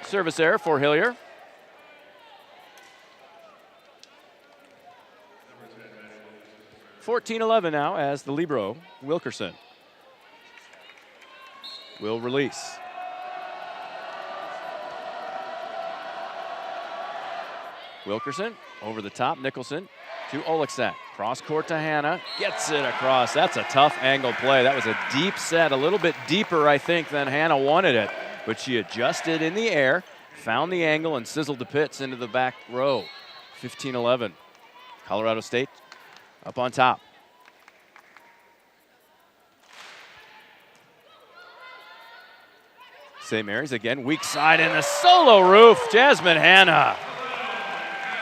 Service error for Hillier. (14-11) now as the libero, Wilkerson, will release. Wilkerson over the top, Nicholson to Oleksak. Cross court to Hannah, gets it across. That's a tough angle play. That was a deep set, a little bit deeper, I think, than Hannah wanted it. But she adjusted in the air, found the angle, and sizzled the pits into the back row. 15-11. Colorado State up on top. St. Mary's again, weak side in the solo roof. Jasmine Hannah.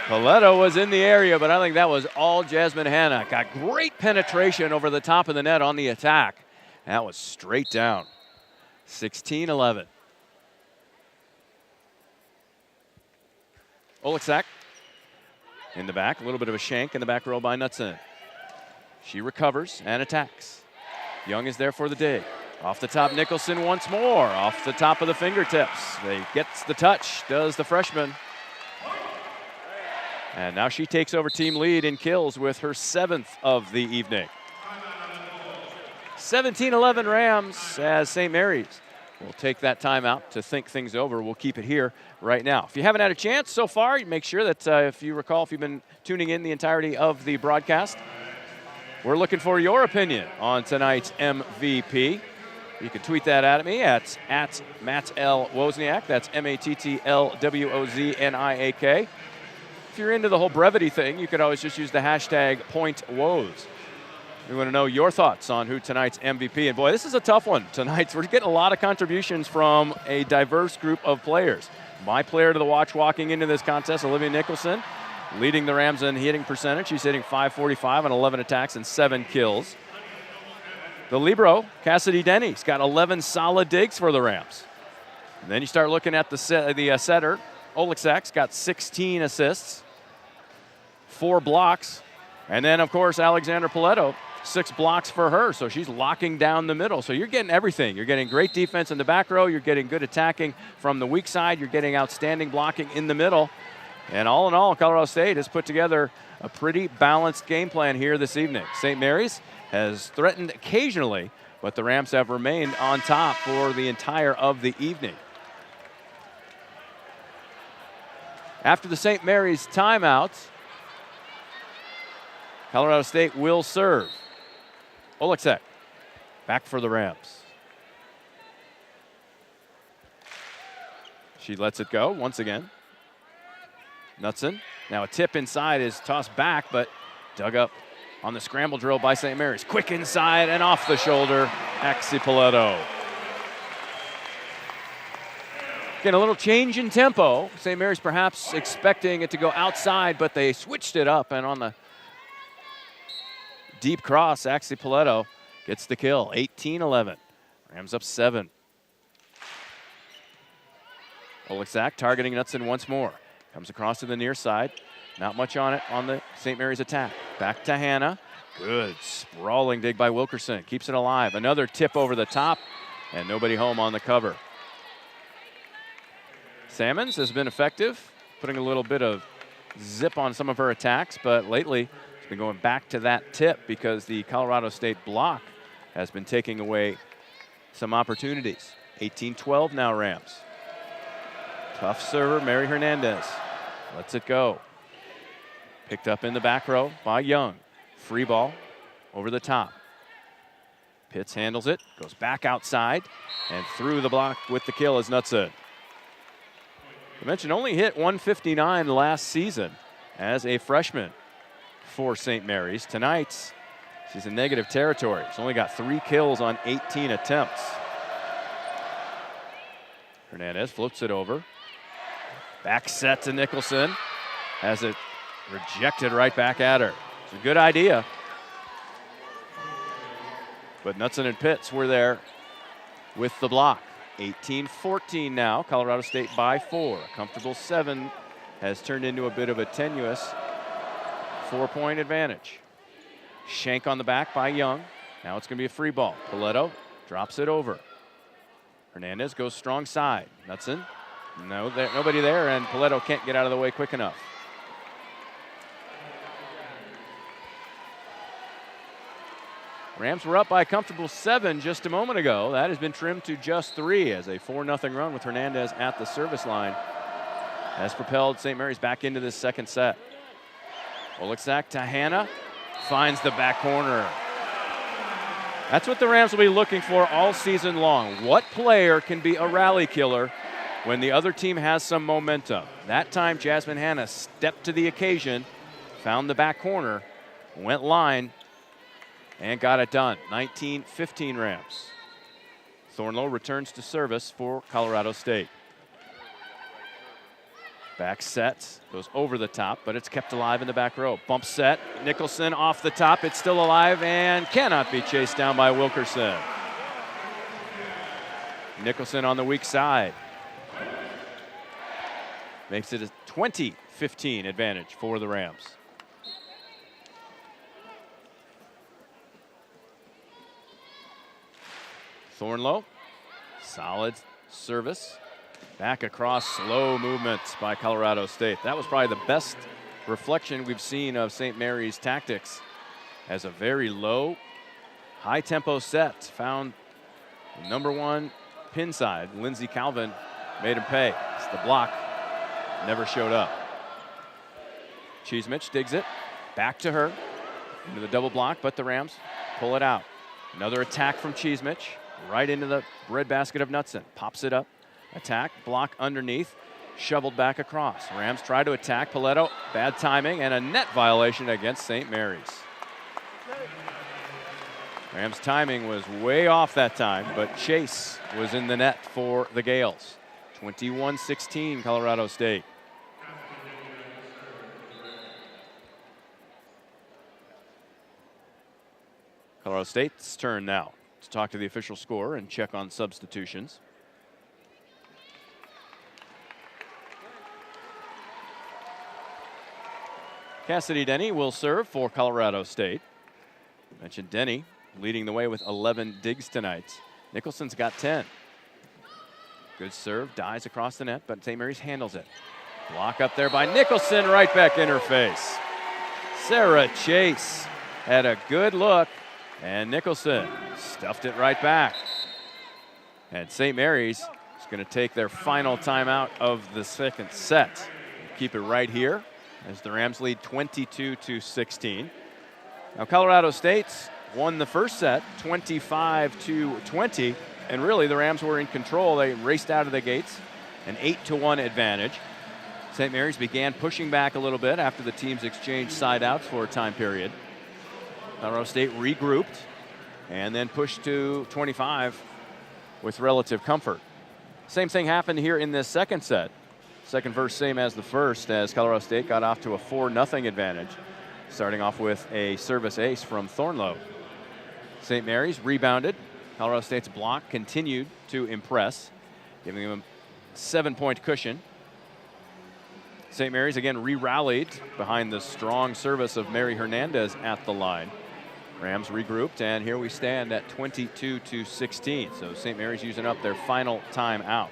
Paletto was in the area, but I think that was all Jasmine Hannah. Got great penetration over the top of the net on the attack. That was straight down. 16-11. Oleksak in the back, a little bit of a shank in the back row by Knutson. She recovers and attacks. Young is there for the dig. Off the top, Nicholson once more. Off the top of the fingertips. They gets the touch, does the freshman. And now she takes over team lead in kills with her 7th of the evening. 17-11 Rams as St. Mary's will take that time out to think things over. We'll keep it here right now. If you haven't had a chance so far, make sure that if you recall, if you've been tuning in the entirety of the broadcast, we're looking for your opinion on tonight's MVP. You can tweet that at me at Matt L. Wozniak. That's MATTLWOZNIAK. If you're into the whole brevity thing, you can always just use the hashtag #PointWoz. We want to know your thoughts on who tonight's MVP. And boy, this is a tough one tonight. We're getting a lot of contributions from a diverse group of players. My player to the watch walking into this contest, Olivia Nicholson, leading the Rams in hitting percentage. She's hitting .545 on 11 attacks and 7 kills. The libero, Cassidy Denny's got 11 solid digs for the Rams. And then you start looking at the setter. Oleksek's got 16 assists, 4 blocks. And then, of course, Alexandra Paletto, 6 blocks for her. So she's locking down the middle. So you're getting everything. You're getting great defense in the back row. You're getting good attacking from the weak side. You're getting outstanding blocking in the middle. And all in all, Colorado State has put together a pretty balanced game plan here this evening. St. Mary's has threatened occasionally, but the Rams have remained on top for the entire of the evening. After the St. Mary's timeout, Colorado State will serve. Oleksek back for the Rams. She lets it go once again. Knutson. Now a tip inside is tossed back, but dug up on the scramble drill by St. Mary's. Quick inside and off the shoulder, Axie Paletto. Again, a little change in tempo. St. Mary's perhaps expecting it to go outside, but they switched it up, and on the deep cross, Axie Paletto gets the kill. 18-11. Rams up 7. Oleksak targeting Knutson once more. Comes across to the near side. Not much on it on the St. Mary's attack. Back to Hannah. Good sprawling dig by Wilkerson. Keeps it alive. Another tip over the top, and nobody home on the cover. Salmons has been effective, putting a little bit of zip on some of her attacks, but lately she's been going back to that tip because the Colorado State block has been taking away some opportunities. 18-12 now, Rams. Tough server, Mary Hernandez. Lets it go. Picked up in the back row by Young. Free ball over the top. Pitts handles it, goes back outside, and through the block with the kill is Knutson. I mentioned only hit 159 last season as a freshman for St. Mary's. Tonight, she's in negative territory. She's only got 3 kills on 18 attempts. Hernandez floats it over. Back set to Nicholson. Has it rejected right back at her. It's a good idea. But Knutson and Pitts were there with the block. 18-14 now. Colorado State by 4. A comfortable 7 has turned into a bit of a tenuous 4-point advantage. Shank on the back by Young. Now it's going to be a free ball. Paletto drops it over. Hernandez goes strong side. Knutson. No, nobody there, and Paletto can't get out of the way quick enough. Rams were up by a comfortable 7 just a moment ago. That has been trimmed to just 3 as a 4-0 run with Hernandez at the service line has propelled St. Mary's back into this second set. Oleksak to Hannah, finds the back corner. That's what the Rams will be looking for all season long. What player can be a rally killer when the other team has some momentum? That time, Jasmine Hannah stepped to the occasion, found the back corner, went line, and got it done. 19-15 Rams. Thornlow returns to service for Colorado State. Back set, goes over the top, but it's kept alive in the back row. Bump set, Nicholson off the top. It's still alive and cannot be chased down by Wilkerson. Nicholson on the weak side. Makes it a 20-15 advantage for the Rams. Thornlow, solid service. Back across, slow movements by Colorado State. That was probably the best reflection we've seen of St. Mary's tactics as a very low, high-tempo set. Found #1 pin side. Lindsey Calvin made him pay. It's the block never showed up. Cheesemich digs it. Back to her. Into the double block, but the Rams pull it out. Another attack from Cheesemich. Right into the breadbasket of Knutson. Pops it up. Attack. Block underneath. Shoveled back across. Rams try to attack. Paletto, bad timing, and a net violation against St. Mary's. Rams' timing was way off that time, but Chase was in the net for the Gales. 21-16, Colorado State. Colorado State's turn now to talk to the official score and check on substitutions. Cassidy Denny will serve for Colorado State. Mentioned Denny leading the way with 11 digs tonight. Nicholson's got 10. Good serve, dives across the net, but St. Mary's handles it. Block up there by Nicholson, right back in her face. Sarah Chase had a good look, and Nicholson stuffed it right back. And St. Mary's is going to take their final timeout of the second set. Keep it right here as the Rams lead 22-16. Now Colorado State's won the first set 25-20, and really the Rams were in control. They raced out of the gates, an 8-1 advantage. St. Mary's began pushing back a little bit after the teams exchanged side outs for a time period. Colorado State regrouped and then pushed to 25 with relative comfort. Same thing happened here in this second set. Second verse same as the first, as Colorado State got off to a 4-0 advantage, starting off with a service ace from Thornlow. St. Mary's rebounded. Colorado State's block continued to impress, giving them a 7-point cushion. St. Mary's again re-rallied behind the strong service of Mary Hernandez at the line. Rams regrouped, and here we stand at 22-16. So St. Mary's using up their final timeout.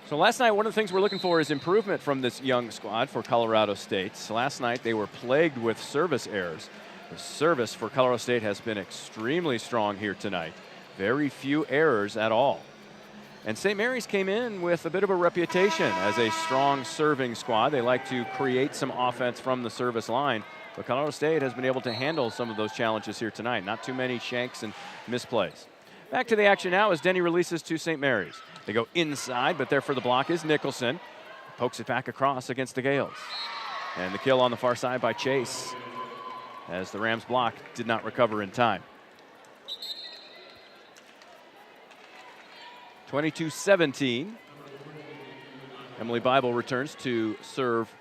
So last night, one of the things we're looking for is improvement from this young squad for Colorado State. So last night, they were plagued with service errors. The service for Colorado State has been extremely strong here tonight. Very few errors at all. And St. Mary's came in with a bit of a reputation as a strong serving squad. They like to create some offense from the service line. But Colorado State has been able to handle some of those challenges here tonight. Not too many shanks and misplays. Back to the action now as Denny releases to St. Mary's. They go inside, but there for the block is Nicholson. Pokes it back across against the Gales. And the kill on the far side by Chase, as the Rams block did not recover in time. 22-17. Emily Bible returns to serve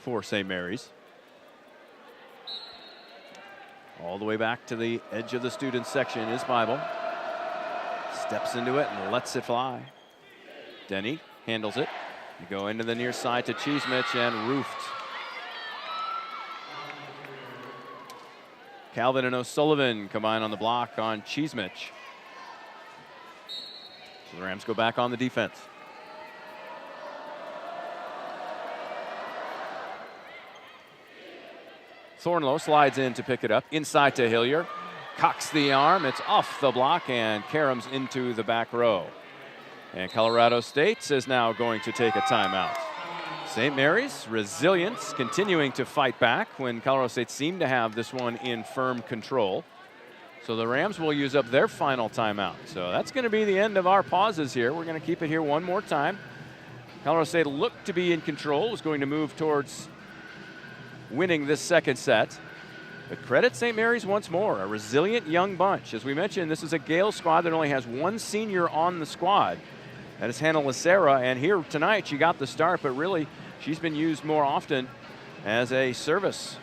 for St. Mary's. All the way back to the edge of the student section is Bible. Steps into it and lets it fly. Denny handles it. You go into the near side to Cheesemich and roofed. Calvin and O'Sullivan combine on the block on Cheesemich. So the Rams go back on the defense. Thornlow slides in to pick it up. Inside to Hillier. Cocks the arm. It's off the block and caroms into the back row. And Colorado State is now going to take a timeout. St. Mary's, resilience, continuing to fight back when Colorado State seemed to have this one in firm control. So the Rams will use up their final timeout. So that's going to be the end of our pauses here. We're going to keep it here one more time. Colorado State looked to be in control, is going to move towards winning this second set. But credit St. Mary's once more, a resilient young bunch. As we mentioned, this is a Gale squad that only has one senior on the squad. That is Hannah Lacera, and here tonight she got the start, but really she's been used more often as a service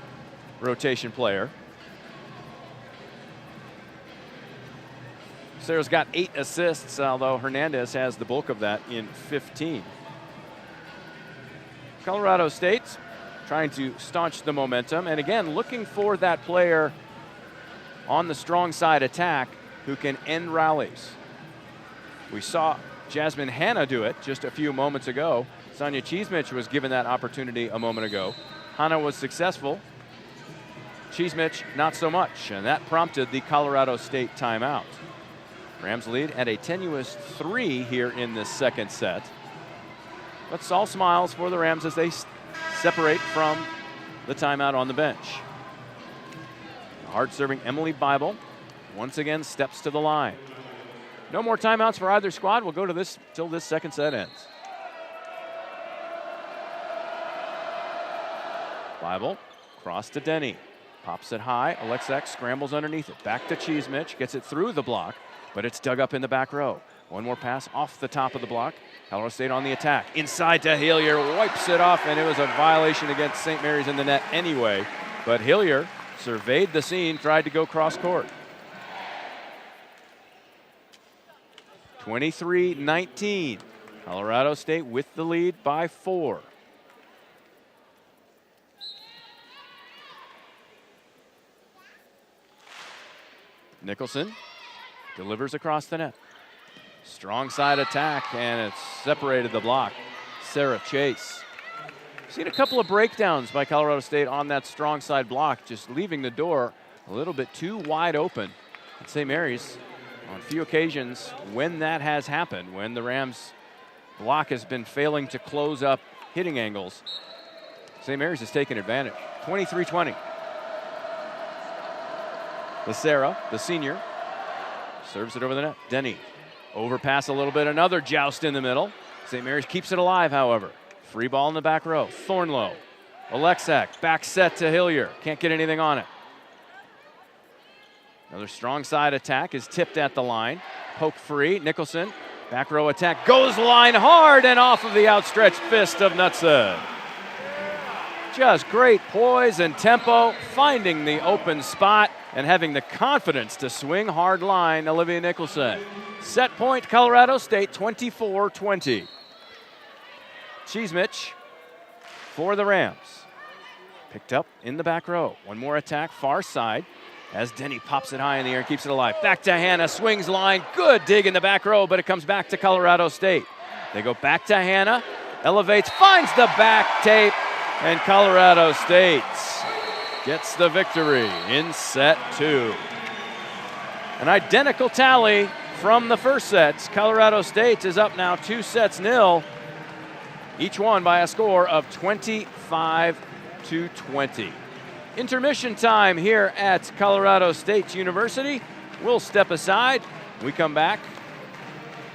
rotation player. Sarah's got 8 assists, although Hernandez has the bulk of that in 15. Colorado State's trying to staunch the momentum, and again, looking for that player on the strong side attack who can end rallies. We saw Jasmine Hanna do it just a few moments ago. Sonia Cheesemich was given that opportunity a moment ago. Hanna was successful. Cheesemich, not so much, and that prompted the Colorado State timeout. Rams lead at a tenuous 3 here in the second set. But it's all smiles for the Rams as they separate from the timeout on the bench. Hard-serving Emily Bible once again steps to the line. No more timeouts for either squad. We'll go to this till this second set ends. Bible, cross to Denny. Pops it high. Alexak scrambles underneath it. Back to Cheesemich. Gets it through the block, but it's dug up in the back row. One more pass off the top of the block. Colorado State on the attack. Inside to Hillier. Wipes it off, and it was a violation against St. Mary's in the net anyway. But Hillier surveyed the scene, tried to go cross court. 23-19. Colorado State with the lead by 4. Nicholson delivers across the net. Strong side attack, and it's separated the block. Sarah Chase. Seen a couple of breakdowns by Colorado State on that strong side block, just leaving the door a little bit too wide open. At St. Mary's, on a few occasions, when that has happened, when the Rams block has been failing to close up hitting angles, St. Mary's has taken advantage. 23-20. Becerra, the senior, serves it over the net. Denny, overpass a little bit, another joust in the middle. St. Mary's keeps it alive, however. Free ball in the back row. Thornlow, Alexak, back set to Hillier. Can't get anything on it. Another strong side attack is tipped at the line. Poke free, Nicholson, back row attack, goes line hard and off of the outstretched fist of Knutson. Just great poise and tempo, finding the open spot and having the confidence to swing hard line, Olivia Nicholson. Set point, Colorado State, 24-20. Cheesemich for the Rams. Picked up in the back row. One more attack, far side, as Denny pops it high in the air and keeps it alive. Back to Hannah, swings line, good dig in the back row, but it comes back to Colorado State. They go back to Hannah, elevates, finds the back tape, and Colorado State gets the victory in set 2. An identical tally from the first set. Colorado State is up now 2-0, each one by a score of 25-20. Intermission time here at Colorado State University. We'll step aside. We come back.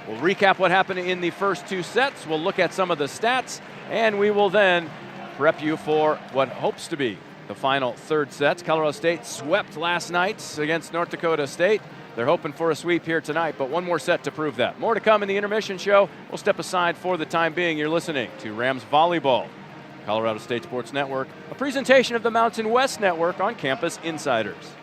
We'll recap what happened in the first 2 sets. We'll look at some of the stats, and we will then prep you for what hopes to be the final third set. Colorado State swept last night against North Dakota State. They're hoping for a sweep here tonight, but one more set to prove that. More to come in the intermission show. We'll step aside for the time being. You're listening to Rams Volleyball, Colorado State Sports Network, a presentation of the Mountain West Network on Campus Insiders.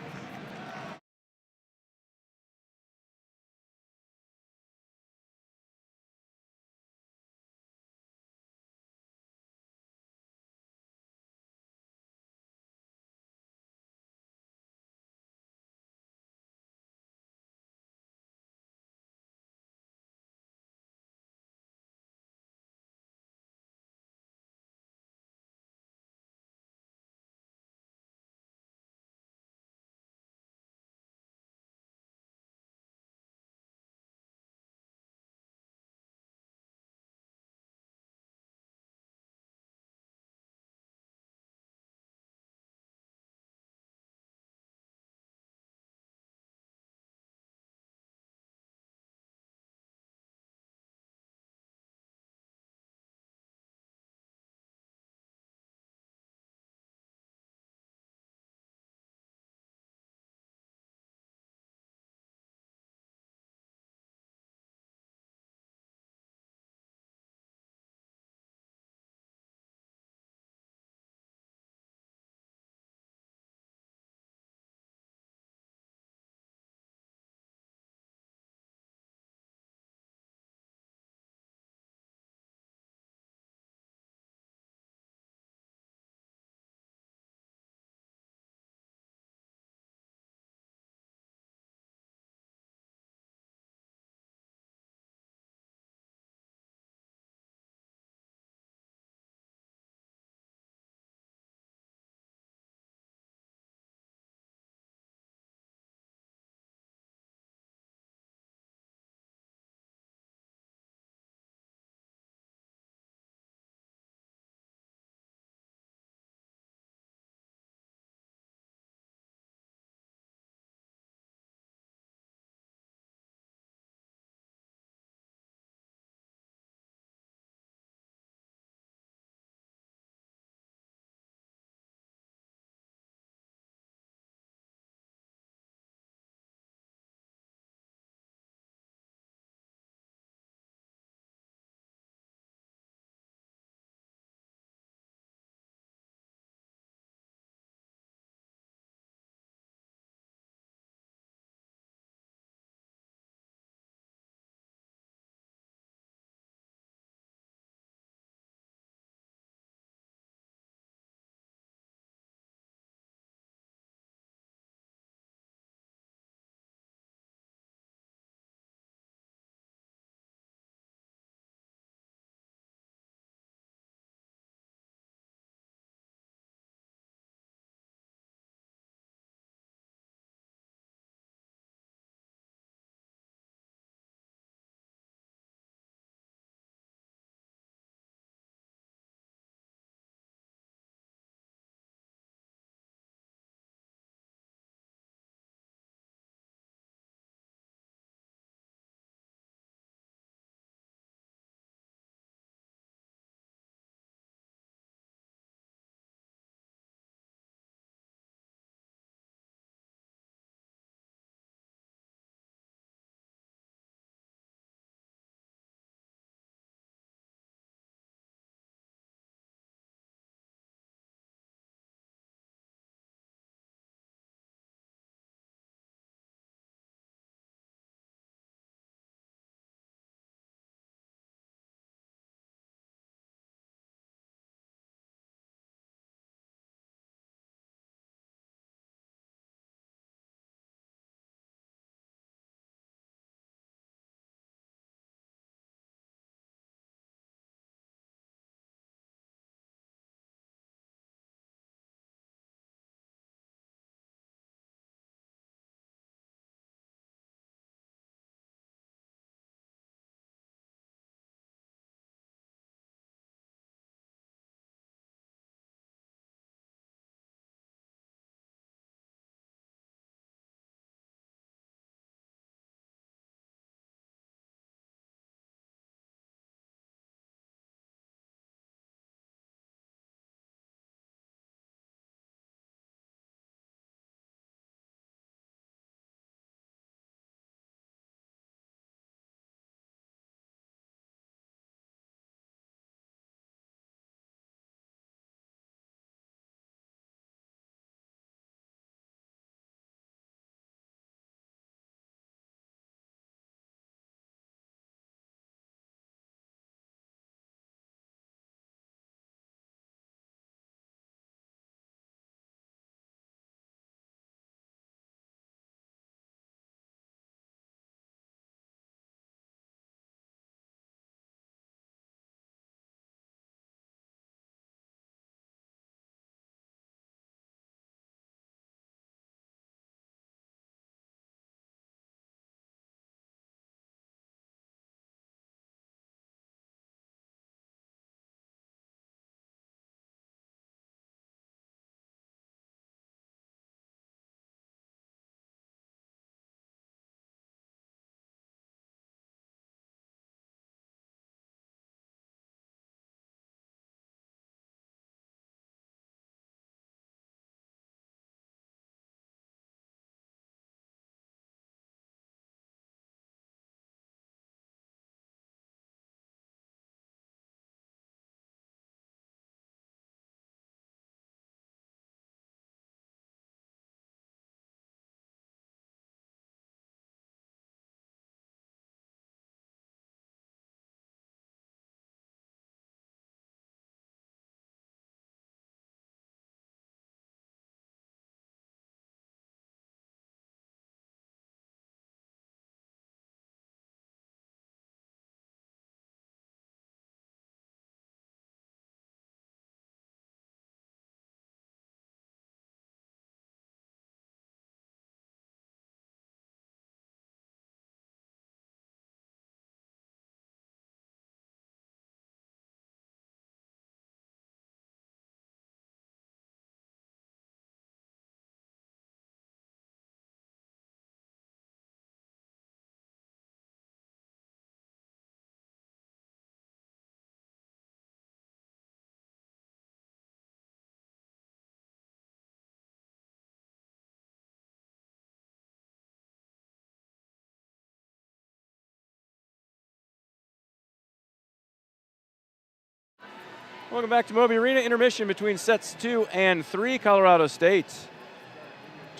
Welcome back to Moby Arena. Intermission between sets 2 and 3. Colorado State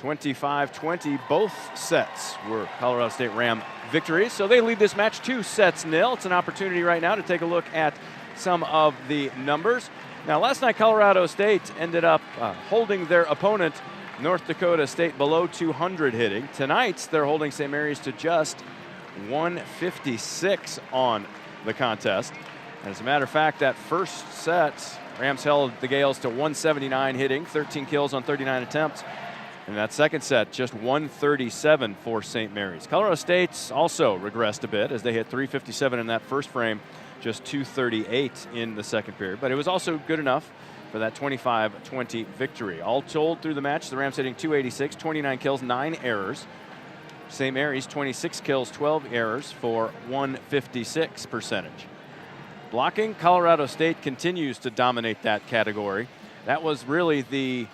25-20. Both sets were Colorado State Ram victories, so they lead this match 2-0. It's an opportunity right now to take a look at some of the numbers. Now, last night Colorado State ended up holding their opponent, North Dakota State, below 200 hitting. Tonight, they're holding St. Mary's to just 156 on the contest. As a matter of fact, that first set, Rams held the Gales to 179 hitting, 13 kills on 39 attempts. And that second set, just 137 for St. Mary's. Colorado State's also regressed a bit as they hit 357 in that first frame, just 238 in the second period. But it was also good enough for that 25-20 victory. All told through the match, the Rams hitting 286, 29 kills, 9 errors. St. Mary's 26 kills, 12 errors for 156 percentage. Blocking, Colorado State continues to dominate that category. That was really the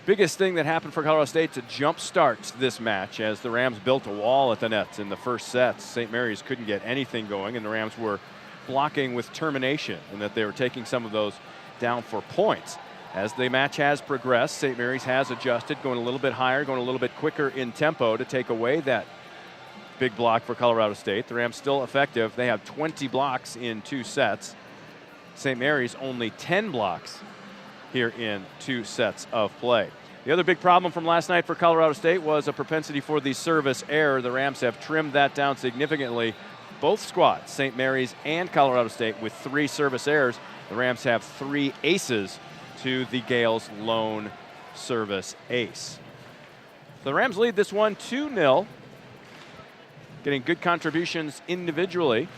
biggest thing that happened for Colorado State to jumpstart this match as the Rams built a wall at the net in the first set. St. Mary's couldn't get anything going, and the Rams were blocking with termination, and that they were taking some of those down for points. As the match has progressed, St. Mary's has adjusted, going a little bit higher, going a little bit quicker in tempo to take away that big block for Colorado State. The Rams still effective. They have 20 blocks in 2 sets. St. Mary's only 10 blocks here in 2 sets of play. The other big problem from last night for Colorado State was a propensity for the service error. The Rams have trimmed that down significantly. Both squads, St. Mary's and Colorado State, with 3 service errors. The Rams have 3 aces to the Gales' lone service ace. The Rams lead this one 2-0. Getting good contributions individually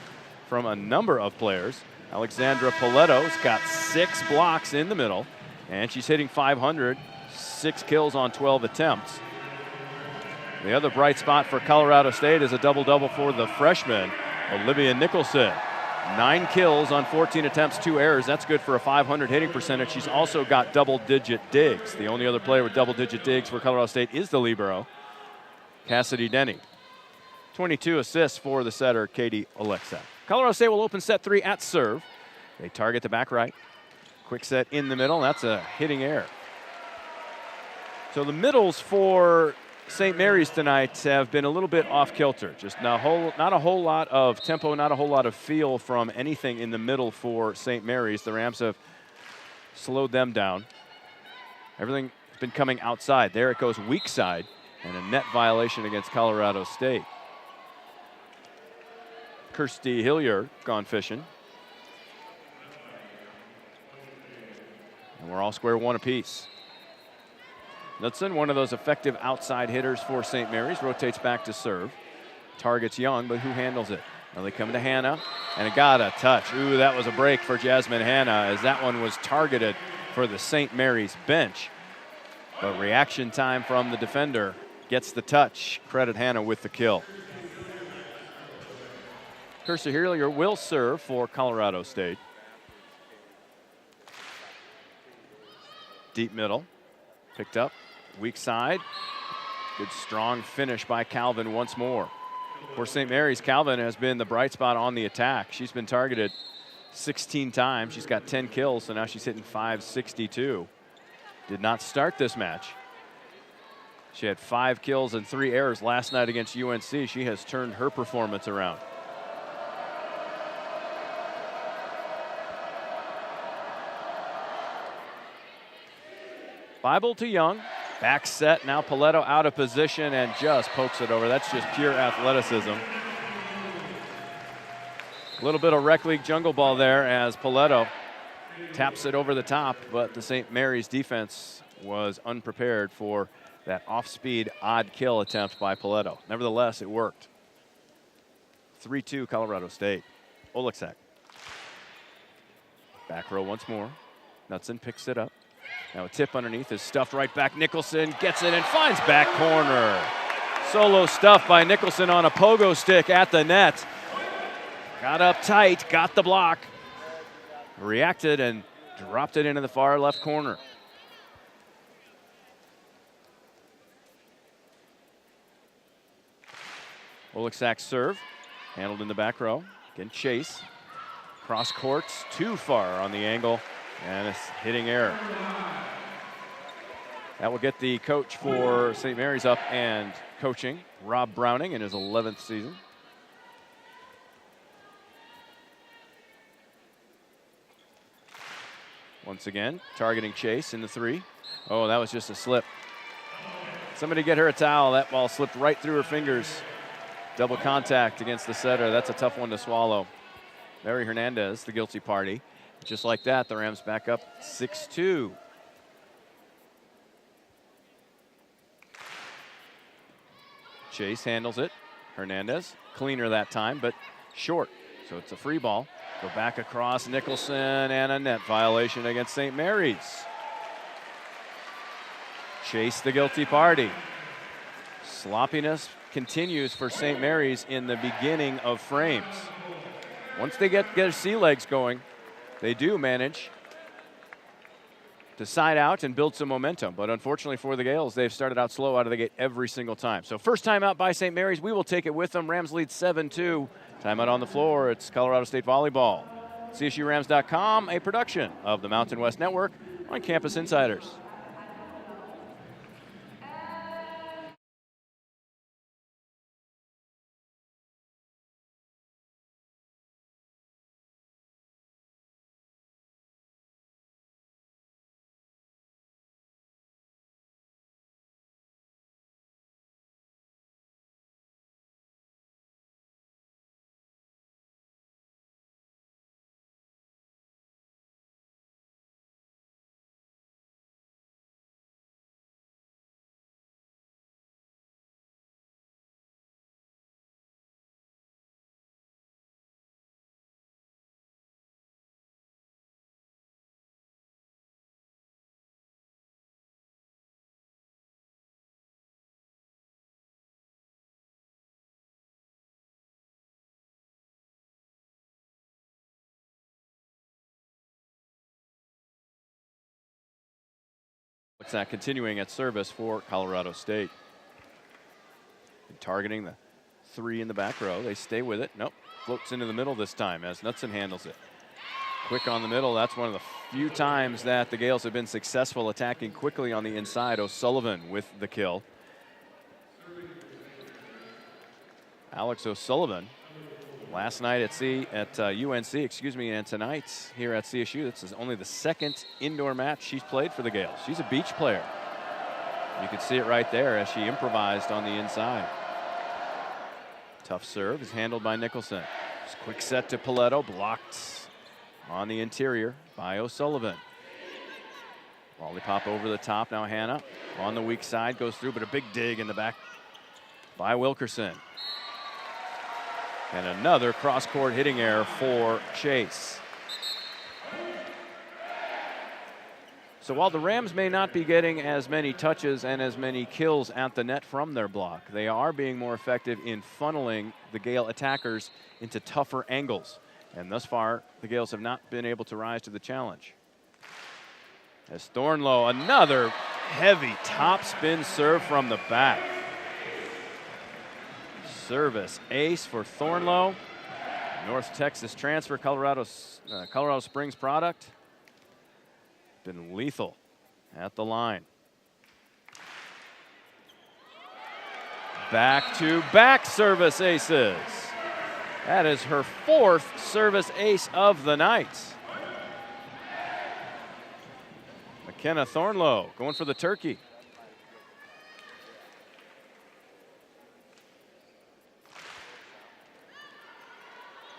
from a number of players. Alexandra Paletto's got 6 blocks in the middle, and she's hitting .500, 6 kills on 12 attempts. The other bright spot for Colorado State is a double-double for the freshman, Olivia Nicholson. 9 kills on 14 attempts, 2 errors. That's good for a .500 hitting percentage. She's also got double-digit digs. The only other player with double-digit digs for Colorado State is the libero, Cassidy Denny. 22 assists for the setter, Katie Oleksak. Colorado State will open set 3 at serve. They target the back right. Quick set in the middle. That's a hitting error. So the middles for St. Mary's tonight have been a little bit off kilter. Just not a whole lot of tempo, not a whole lot of feel from anything in the middle for St. Mary's. The Rams have slowed them down. Everything has been coming outside. There it goes weak side, and a net violation against Colorado State. Kirsty Hillier gone fishing. And we're all square one apiece. Knudsen, one of those effective outside hitters for St. Mary's, rotates back to serve. Targets Young, but who handles it? Well, they come to Hannah, and it got a touch. Ooh, that was a break for Jasmine Hannah, as that one was targeted for the St. Mary's bench. But reaction time from the defender gets the touch. Credit Hannah with the kill. Kirsty Hillier will serve for Colorado State. Deep middle, picked up, weak side. Good strong finish by Calvin once more. For St. Mary's, Calvin has been the bright spot on the attack. She's been targeted 16 times. She's got 10 kills, so now she's hitting .562. Did not start this match. She had 5 kills and 3 errors last night against UNC. She has turned her performance around. Bible to Young, back set, now Paletto out of position and just pokes it over. That's just pure athleticism. A little bit of rec league jungle ball there as Paletto taps it over the top, but the St. Mary's defense was unprepared for that off-speed odd kill attempt by Paletto. Nevertheless, it worked. 3-2 Colorado State. Oleksak. Back row once more. Knudsen picks it up. Now a tip underneath is stuffed right back. Nicholson gets it and finds back corner. Solo stuff by Nicholson on a pogo stick at the net. Got up tight, got the block. Reacted and dropped it into the far left corner. Oleksak's serve, handled in the back row. Again, chase. Cross courts, too far on the angle, and it's hitting error. That will get the coach for St. Mary's up and coaching, Rob Browning, in his 11th season. Once again, targeting Chase in the 3. Oh, that was just a slip. Somebody get her a towel. That ball slipped right through her fingers. Double contact against the setter. That's a tough one to swallow. Mary Hernandez, the guilty party. Just like that, the Rams back up 6-2. Chase handles it. Hernandez, cleaner that time, but short. So it's a free ball. Go back across Nicholson, and a net violation against St. Mary's. Chase, the guilty party. Sloppiness continues for St. Mary's in the beginning of frames. Once they get their sea legs going, they do manage to side out and build some momentum. But unfortunately for the Gales, they've started out slow out of the gate every single time. So first time out by St. Mary's, we will take it with them. Rams lead 7-2. Timeout on the floor. It's Colorado State Volleyball. CSURams.com, a production of the Mountain West Network on Campus Insiders. It's that continuing at service for Colorado State. And targeting the 3 in the back row. They stay with it. Nope. Floats into the middle this time as Knutson handles it. Quick on the middle. That's one of the few times that the Gales have been successful attacking quickly on the inside. O'Sullivan with the kill. Alex O'Sullivan last night at UNC, and tonight here at CSU. This is only the second indoor match she's played for the Gales. She's a beach player. You can see it right there as she improvised on the inside. Tough serve is handled by Nicholson. Just quick set to Paletto, blocked on the interior by O'Sullivan. Volley pop over the top. Now Hannah on the weak side goes through, but a big dig in the back by Wilkerson. And another cross-court hitting error for Chase. So while the Rams may not be getting as many touches and as many kills at the net from their block, they are being more effective in funneling the Gale attackers into tougher angles. And thus far, the Gales have not been able to rise to the challenge. As Thornlow, another heavy top spin serve from the back. Service ace for Thornlow. North Texas transfer, Colorado Springs product. Been lethal at the line. Back-to-back service aces. That is her 4th service ace of the night. McKenna Thornlow going for the turkey.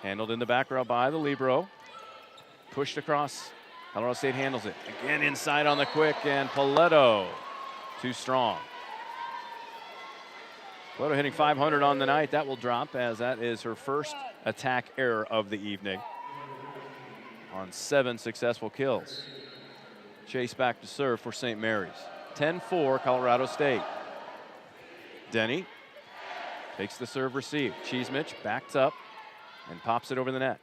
Handled in the back row by the libero. Pushed across. Colorado State handles it. Again inside on the quick, and Paletto too strong. Paletto hitting 500 on the night. That will drop as that is her first attack error of the evening on 7 successful kills. Chase back to serve for St. Mary's. 10-4 Colorado State. Denny takes the serve receive. Cheesemich backs up and pops it over the net.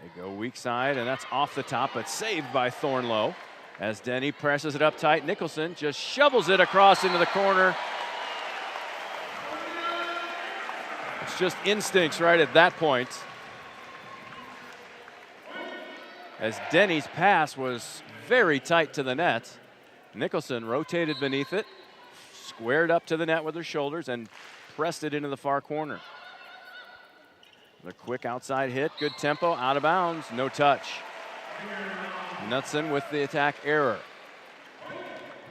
They go weak side, and that's off the top, but saved by Thornlow as Denny presses it up tight. Nicholson just shovels it across into the corner. It's just instincts right at that point. as Denny's pass was very tight to the net. Nicholson rotated beneath it, squared up to the net with her shoulders, and pressed it into the far corner. The quick outside hit, good tempo, out of bounds, no touch. Knutson with the attack error.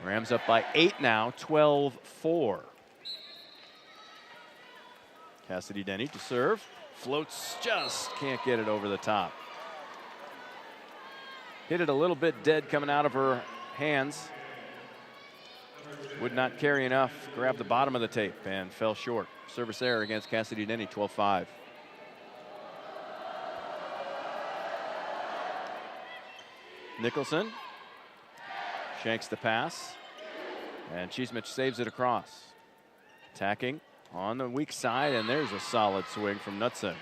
Rams up by 8 now, 12-4. Cassidy Denny to serve, floats, just can't get it over the top. Hit it a little bit dead coming out of her hands. Would not carry enough, grabbed the bottom of the tape and fell short. Service error against Cassidy Denny, 12-5. Nicholson shanks the pass, and Cheesmich saves it across. Attacking on the weak side, and there's a solid swing from Knutson.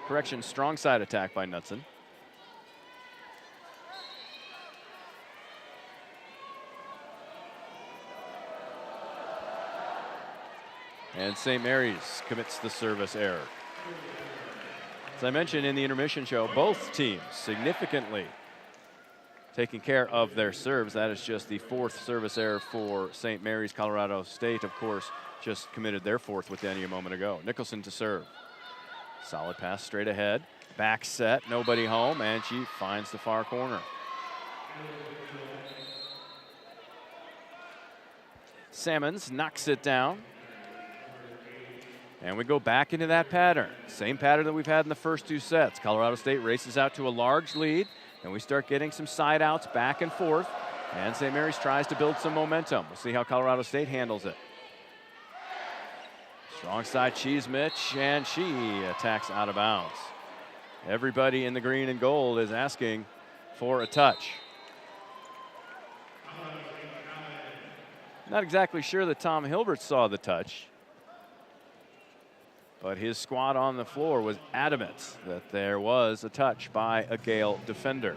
Correction, strong side attack by Knutson. And St. Mary's commits the service error. As I mentioned in the intermission show, both teams significantly taking care of their serves. That is just the 4th service error for St. Mary's. Colorado State, of course, just committed their 4th with Denny a moment ago. Nicholson to serve. Solid pass straight ahead. Back set, nobody home, and she finds the far corner. Salmons knocks it down. And we go back into that pattern. Same pattern that we've had in the first 2 sets. Colorado State races out to a large lead, and we start getting some side outs back and forth. And St. Mary's tries to build some momentum. We'll see how Colorado State handles it. Strong side Cheesmich, and she attacks out of bounds. Everybody in the green and gold is asking for a touch. Not exactly sure that Tom Hilbert saw the touch, but his squad on the floor was adamant that there was a touch by a Gale defender.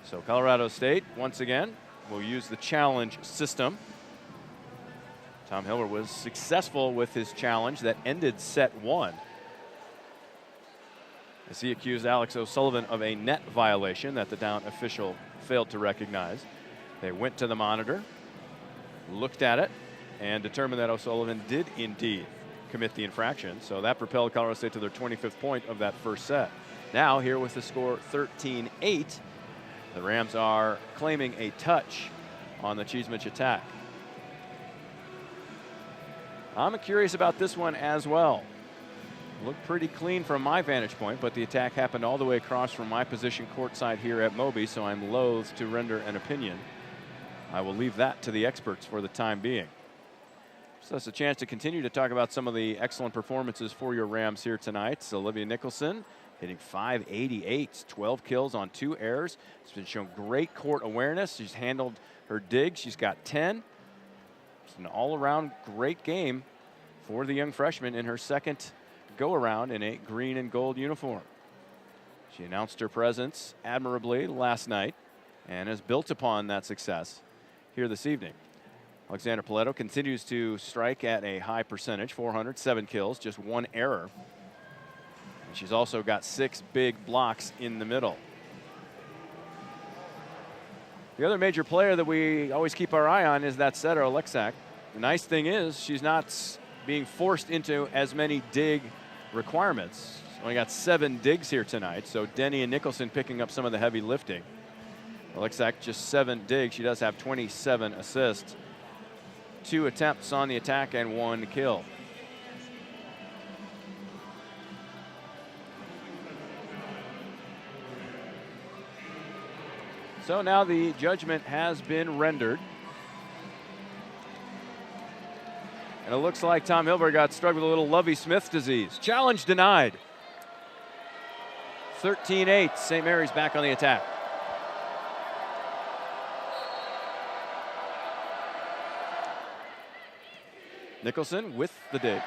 So Colorado State, once again, will use the challenge system. Tom Hilbert was successful with his challenge that ended set 1, as he accused Alex O'Sullivan of a net violation that the down official failed to recognize. They went to the monitor, looked at it, and determined that O'Sullivan did indeed commit the infraction. So that propelled Colorado State to their 25th point of that first set. Now here with the score 13-8, the Rams are claiming a touch on the Cheesmich attack. I'm curious about this one as well. Looked pretty clean from my vantage point, but the attack happened all the way across from my position courtside here at Moby, so I'm loath to render an opinion. I will leave that to the experts for the time being. So that's a chance to continue to talk about some of the excellent performances for your Rams here tonight. So Olivia Nicholson hitting .588, 12 kills on 2 errors. She's been shown great court awareness. She's handled her dig. She's got 10. It's an all-around great game for the young freshman in her second go-around in a green and gold uniform. She announced her presence admirably last night and has built upon that success here this evening. Alexandra Paletto continues to strike at a high percentage, 407 kills, just 1 error. And she's also got 6 big blocks in the middle. The other major player that we always keep our eye on is that setter, Alexak. The nice thing is she's not being forced into as many dig requirements. She's only got 7 digs here tonight, so Denny and Nicholson picking up some of the heavy lifting. Alexak just 7 digs. She does have 27 assists. 2 attempts on the attack and 1 kill. So now the judgment has been rendered. And it looks like Tom Hilbert got struck with a little Lovey Smith disease. Challenge denied. 13-8, St. Mary's back on the attack. Nicholson with the dig.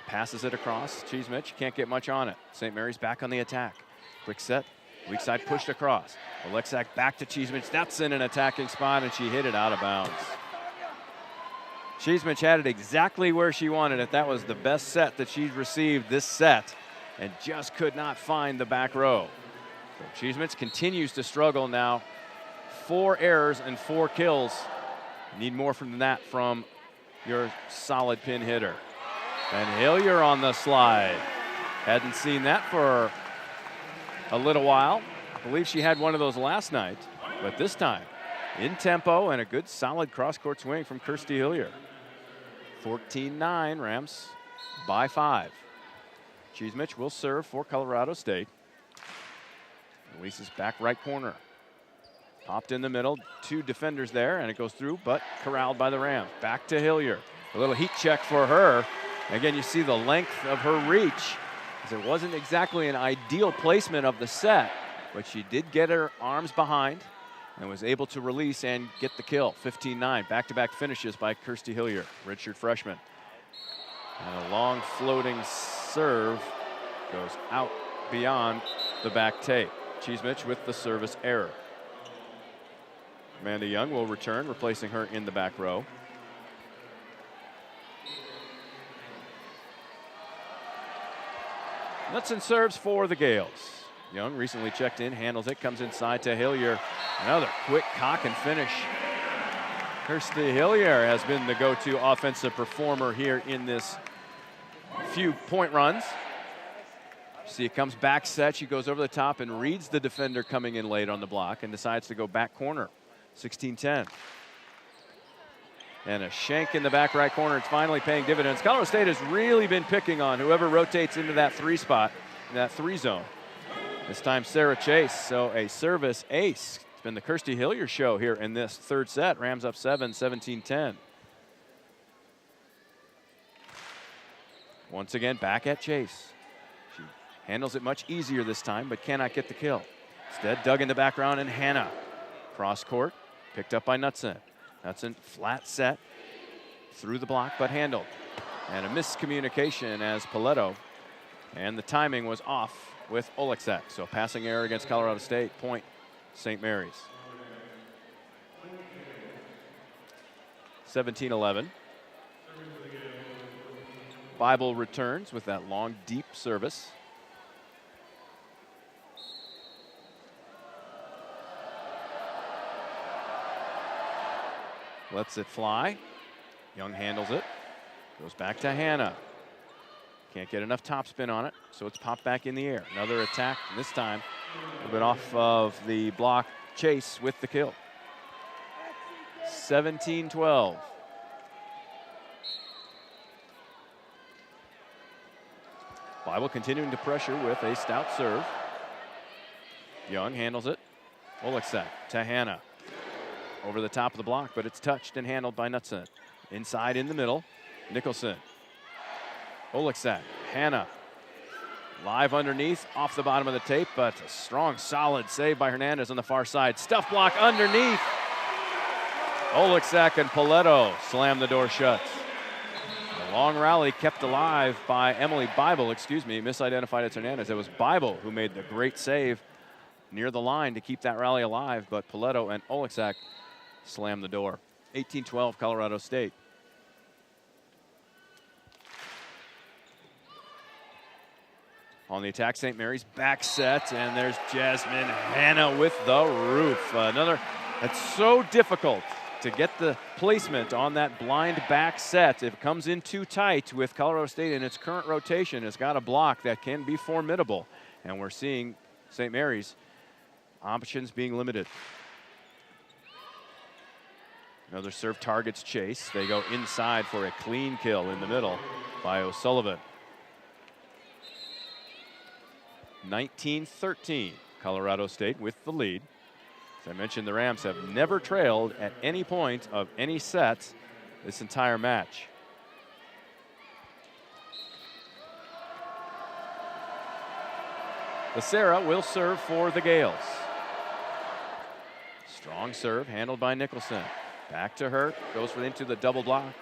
Passes it across. Cheesmich can't get much on it. St. Mary's back on the attack. Quick set. Weak side pushed across. Alexak back to Cheesmich. That's in an attacking spot, and she hit it out of bounds. Cheesmich had it exactly where she wanted it. That was the best set that she'd received this set. and just could not find the back row. So Cheesemans continues to struggle now. 4 errors and 4 kills. Need more from that from your solid pin hitter. And Hillier on the slide. Hadn't seen that for a little while. I believe she had one of those last night, but this time in tempo and a good solid cross-court swing from Kirsty Hillier. 14-9, Rams by 5. Cheesemich will serve for Colorado State. Releases back right corner. Popped in the middle, 2 defenders there, and it goes through, but corralled by the Rams. Back to Hillier. A little heat check for her. Again, you see the length of her reach, as it wasn't exactly an ideal placement of the set, but she did get her arms behind and was able to release and get the kill. 15-9, back-to-back finishes by Kirsty Hillier, redshirt freshman. And a long floating serve goes out beyond the back tape. Cheesemich with the service error. Amanda Young will return, replacing her in the back row. Knutson serves for the Gales. Young recently checked in, handles it, comes inside to Hillier. Another quick cock and finish. Kirsty Hillier has been the go-to offensive performer here in this few point runs. See, it comes back set. She goes over the top and reads the defender coming in late on the block and decides to go back corner. 16-10. And a shank in the back right corner. It's finally paying dividends. Colorado State has really been picking on whoever rotates into that 3 spot, in that 3 zone. This time Sarah Chase, so a service ace. It's been the Kirsty Hillier show here in this 3rd set. Rams up 7, 17-10. Once again, back at Chase. She handles it much easier this time, but cannot get the kill. Instead, dug in the background, and Hannah. Cross court, picked up by Knutson. Knutson flat set, through the block, but handled. And a miscommunication as Paletto, and the timing was off with Oleksak. So passing error against Colorado State, point St. Mary's. 17-11. Bible returns with that long, deep service. Lets it fly. Young handles it. Goes back to Hannah. Can't get enough topspin on it, so it's popped back in the air. Another attack, this time a little bit off of the block. Chase with the kill. 17-12. Bible continuing to pressure with a stout serve. Young handles it. Oleksak to Hannah. Over the top of the block, but it's touched and handled by Knutson. Inside in the middle, Nicholson. Oleksak, Hannah. Live underneath, off the bottom of the tape, but a strong, solid save by Hernandez on the far side. Stuff block underneath. Oleksak and Paletto slam the door shut. A long rally kept alive by Emily Bible, misidentified as Hernandez. It was Bible who made the great save near the line to keep that rally alive, but Paletto and Oleksak slam the door. 18-12, Colorado State. On the attack, St. Mary's back set, and there's Jasmine Hannah with the roof. Another, that's so difficult to get the placement on that blind back set. If it comes in too tight with Colorado State in its current rotation, it's got a block that can be formidable. And we're seeing St. Mary's options being limited. Another serve targets Chase. They go inside for a clean kill in the middle by O'Sullivan. 19-13, Colorado State with the lead. As I mentioned, the Rams have never trailed at any point of any set this entire match. Becerra will serve for the Gales. Strong serve handled by Nicholson. Back to her, goes into the double block,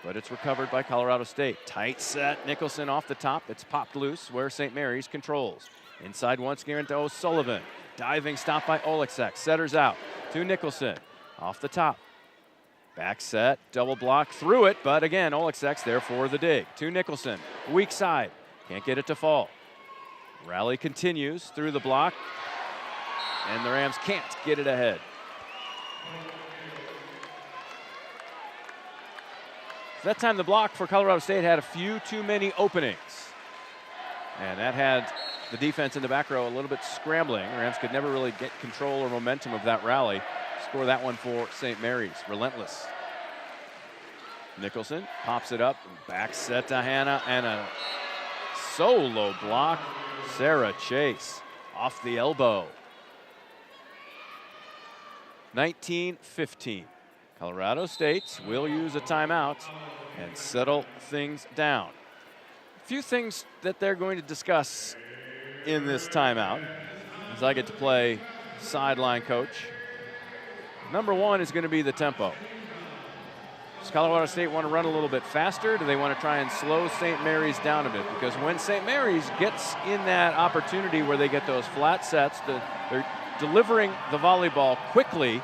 but it's recovered by Colorado State. Tight set, Nicholson off the top. It's popped loose where St. Mary's controls. Inside once again to O'Sullivan. Diving stop by Oleksak. Setters out to Nicholson. Off the top. Back set, double block through it, but again, Oleksak's there for the dig. To Nicholson, weak side. Can't get it to fall. Rally continues through the block, and the Rams can't get it ahead. So that time the block for Colorado State had a few too many openings. And that had the defense in the back row a little bit scrambling. The Rams could never really get control or momentum of that rally. Score that one for St. Mary's. Relentless. Nicholson pops it up. Back set to Hannah, and a solo block. Sarah Chase off the elbow. 19-15. Colorado State will use a timeout and settle things down. A few things that they're going to discuss in this timeout as I get to play sideline coach. Number one is going to be the tempo. Does Colorado State want to run a little bit faster? Do they want to try and slow St. Mary's down a bit? Because when St. Mary's gets in that opportunity where they get those flat sets, they're delivering the volleyball quickly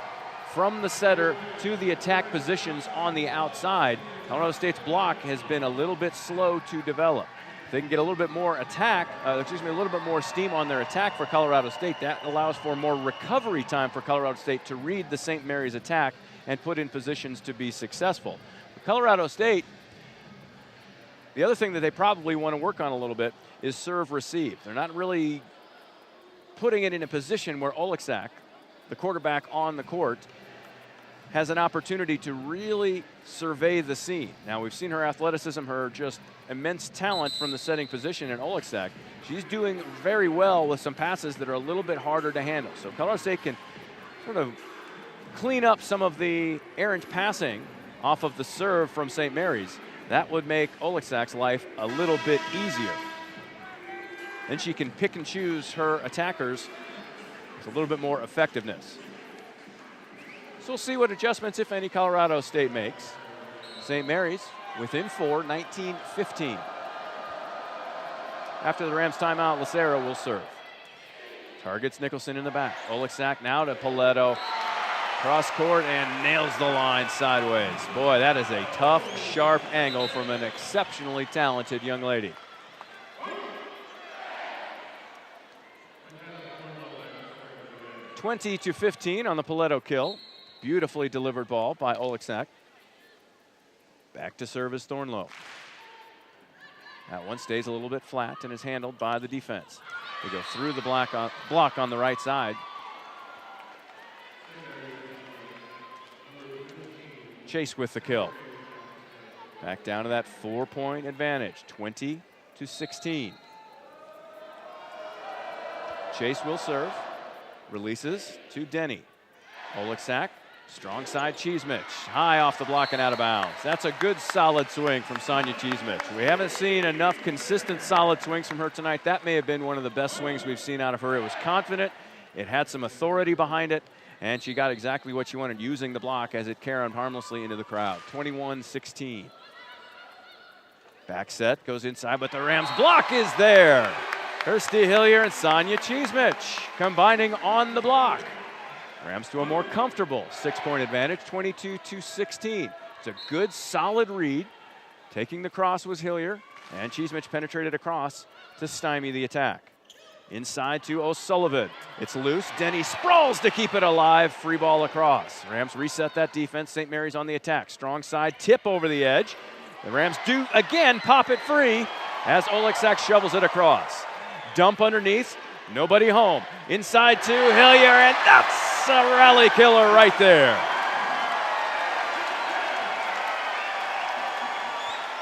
from the setter to the attack positions on the outside. Colorado State's block has been a little bit slow to develop. If they can get a little bit more a little bit more steam on their attack for Colorado State, that allows for more recovery time for Colorado State to read the St. Mary's attack and put in positions to be successful. For Colorado State, the other thing that they probably want to work on a little bit is serve receive. They're not really putting it in a position where Oleksak, the quarterback on the court, has an opportunity to really survey the scene. Now, we've seen her athleticism, her just immense talent from the setting position in Oleksak. She's doing very well with some passes that are a little bit harder to handle. So Colorado State can sort of clean up some of the errant passing off of the serve from St. Mary's. That would make Oleksak's life a little bit easier. Then she can pick and choose her attackers with a little bit more effectiveness. So we'll see what adjustments, if any, Colorado State makes. St. Mary's within 4, 19-15. After the Rams timeout, Lucero will serve. Targets Nicholson in the back. Oleksak now to Paletto. Cross court and nails the line sideways. Boy, that is a tough, sharp angle from an exceptionally talented young lady. (20-15) on the Paletto kill. Beautifully delivered ball by Oleksak. Back to serve is Thornlow. That one stays a little bit flat and is handled by the defense. They go through the block on the right side. Chase with the kill. Back down to that 4-point advantage, 20-16. Chase will serve. Releases to Denny. Oleksak, strong side Cheesemich. High off the block and out of bounds. That's a good solid swing from Sonia Cheesemich. We haven't seen enough consistent solid swings from her tonight. That may have been one of the best swings we've seen out of her. It was confident, it had some authority behind it, and she got exactly what she wanted, using the block as it carried harmlessly into the crowd. 21-16. Back set goes inside, but the Rams block is there. Kirsty Hillier and Sonia Cheesemich combining on the block. Rams to a more comfortable 6-point advantage, 22-16. It's a good, solid read. Taking the cross was Hillier, and Cheesemich penetrated across to stymie the attack. Inside to O'Sullivan. It's loose. Denny sprawls to keep it alive. Free ball across. Rams reset that defense. St. Mary's on the attack. Strong side tip over the edge. The Rams do again pop it free as Oleksak shovels it across. Dump underneath. Nobody home. Inside to Hillier, and that's a rally killer right there.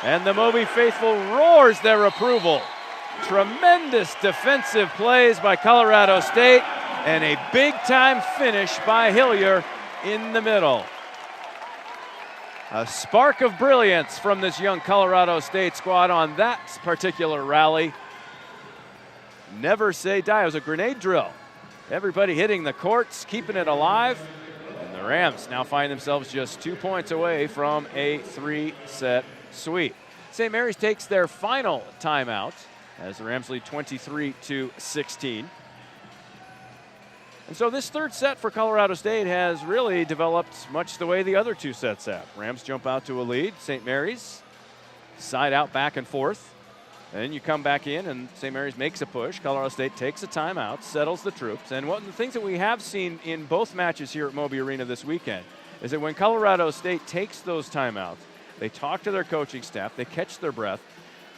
And the Moby faithful roars their approval. Tremendous defensive plays by Colorado State, and a big-time finish by Hillier in the middle. A spark of brilliance from this young Colorado State squad on that particular rally. Never say die. It was a grenade drill. Everybody hitting the courts, keeping it alive. And the Rams now find themselves just 2 points away from a 3-set sweep. St. Mary's takes their final timeout as the Rams lead 23-16. And so this third set for Colorado State has really developed much the way the other 2 sets have. Rams jump out to a lead. St. Mary's side out, back and forth. Then you come back in, and St. Mary's makes a push. Colorado State takes a timeout, settles the troops. And one of the things that we have seen in both matches here at Moby Arena this weekend is that when Colorado State takes those timeouts, they talk to their coaching staff, they catch their breath.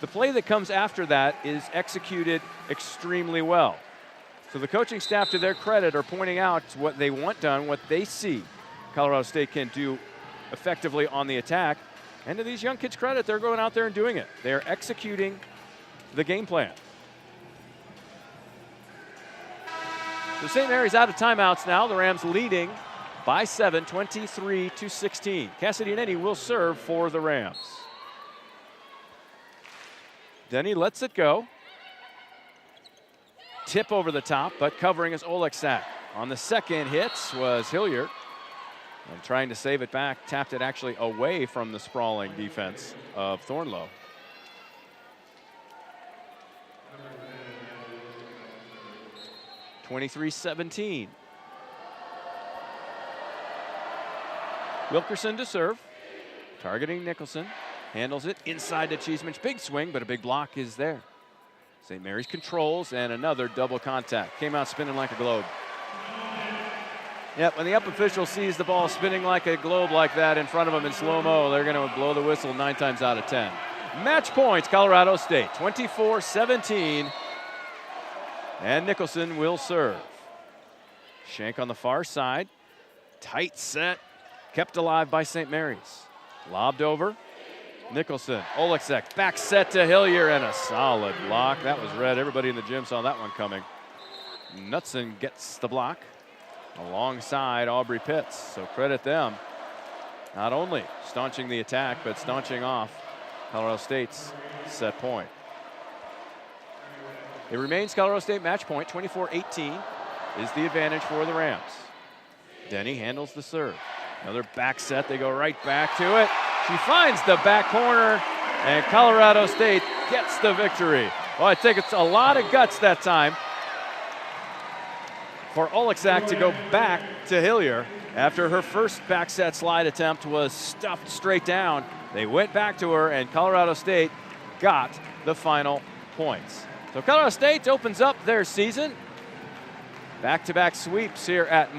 The play that comes after that is executed extremely well. So the coaching staff, to their credit, are pointing out what they want done, what they see Colorado State can do effectively on the attack. And to these young kids' credit, they're going out there and doing it. They're executing the game plan. So St. Mary's out of timeouts now. The Rams leading by 7, 23-16. Cassidy Nenny will serve for the Rams. Denny lets it go. Tip over the top, but covering is Oleksak. On the second hit was Hilliard. And trying to save it back, tapped it actually away from the sprawling defense of Thornlow. (23-17). Wilkerson to serve, targeting Nicholson. Handles it inside to Cheeseman. Big swing, but a big block is there. St. Mary's controls, and another double contact. Came out spinning like a globe. Yep, when the up official sees the ball spinning like a globe like that in front of them in slow-mo, they're going to blow the whistle 9 times out of 10. Match points, Colorado State, 24-17. And Nicholson will serve. Shank on the far side. Tight set, kept alive by St. Mary's. Lobbed over. Nicholson, Oleksak, back set to Hillier, and a solid block. That was red. Everybody in the gym saw that one coming. Knutson gets the block alongside Aubrey Pitts, so credit them. Not only staunching the attack, but staunching off Colorado State's set point. It remains Colorado State match point. 24-18 is the advantage for the Rams. Denny handles the serve. Another back set. They go right back to it. She finds the back corner, and Colorado State gets the victory. Well, I think it's a lot of guts that time for Oleksak to go back to Hillier after her first back set slide attempt was stuffed straight down. They went back to her, and Colorado State got the final points. So Colorado State opens up their season. Back-to-back sweeps here at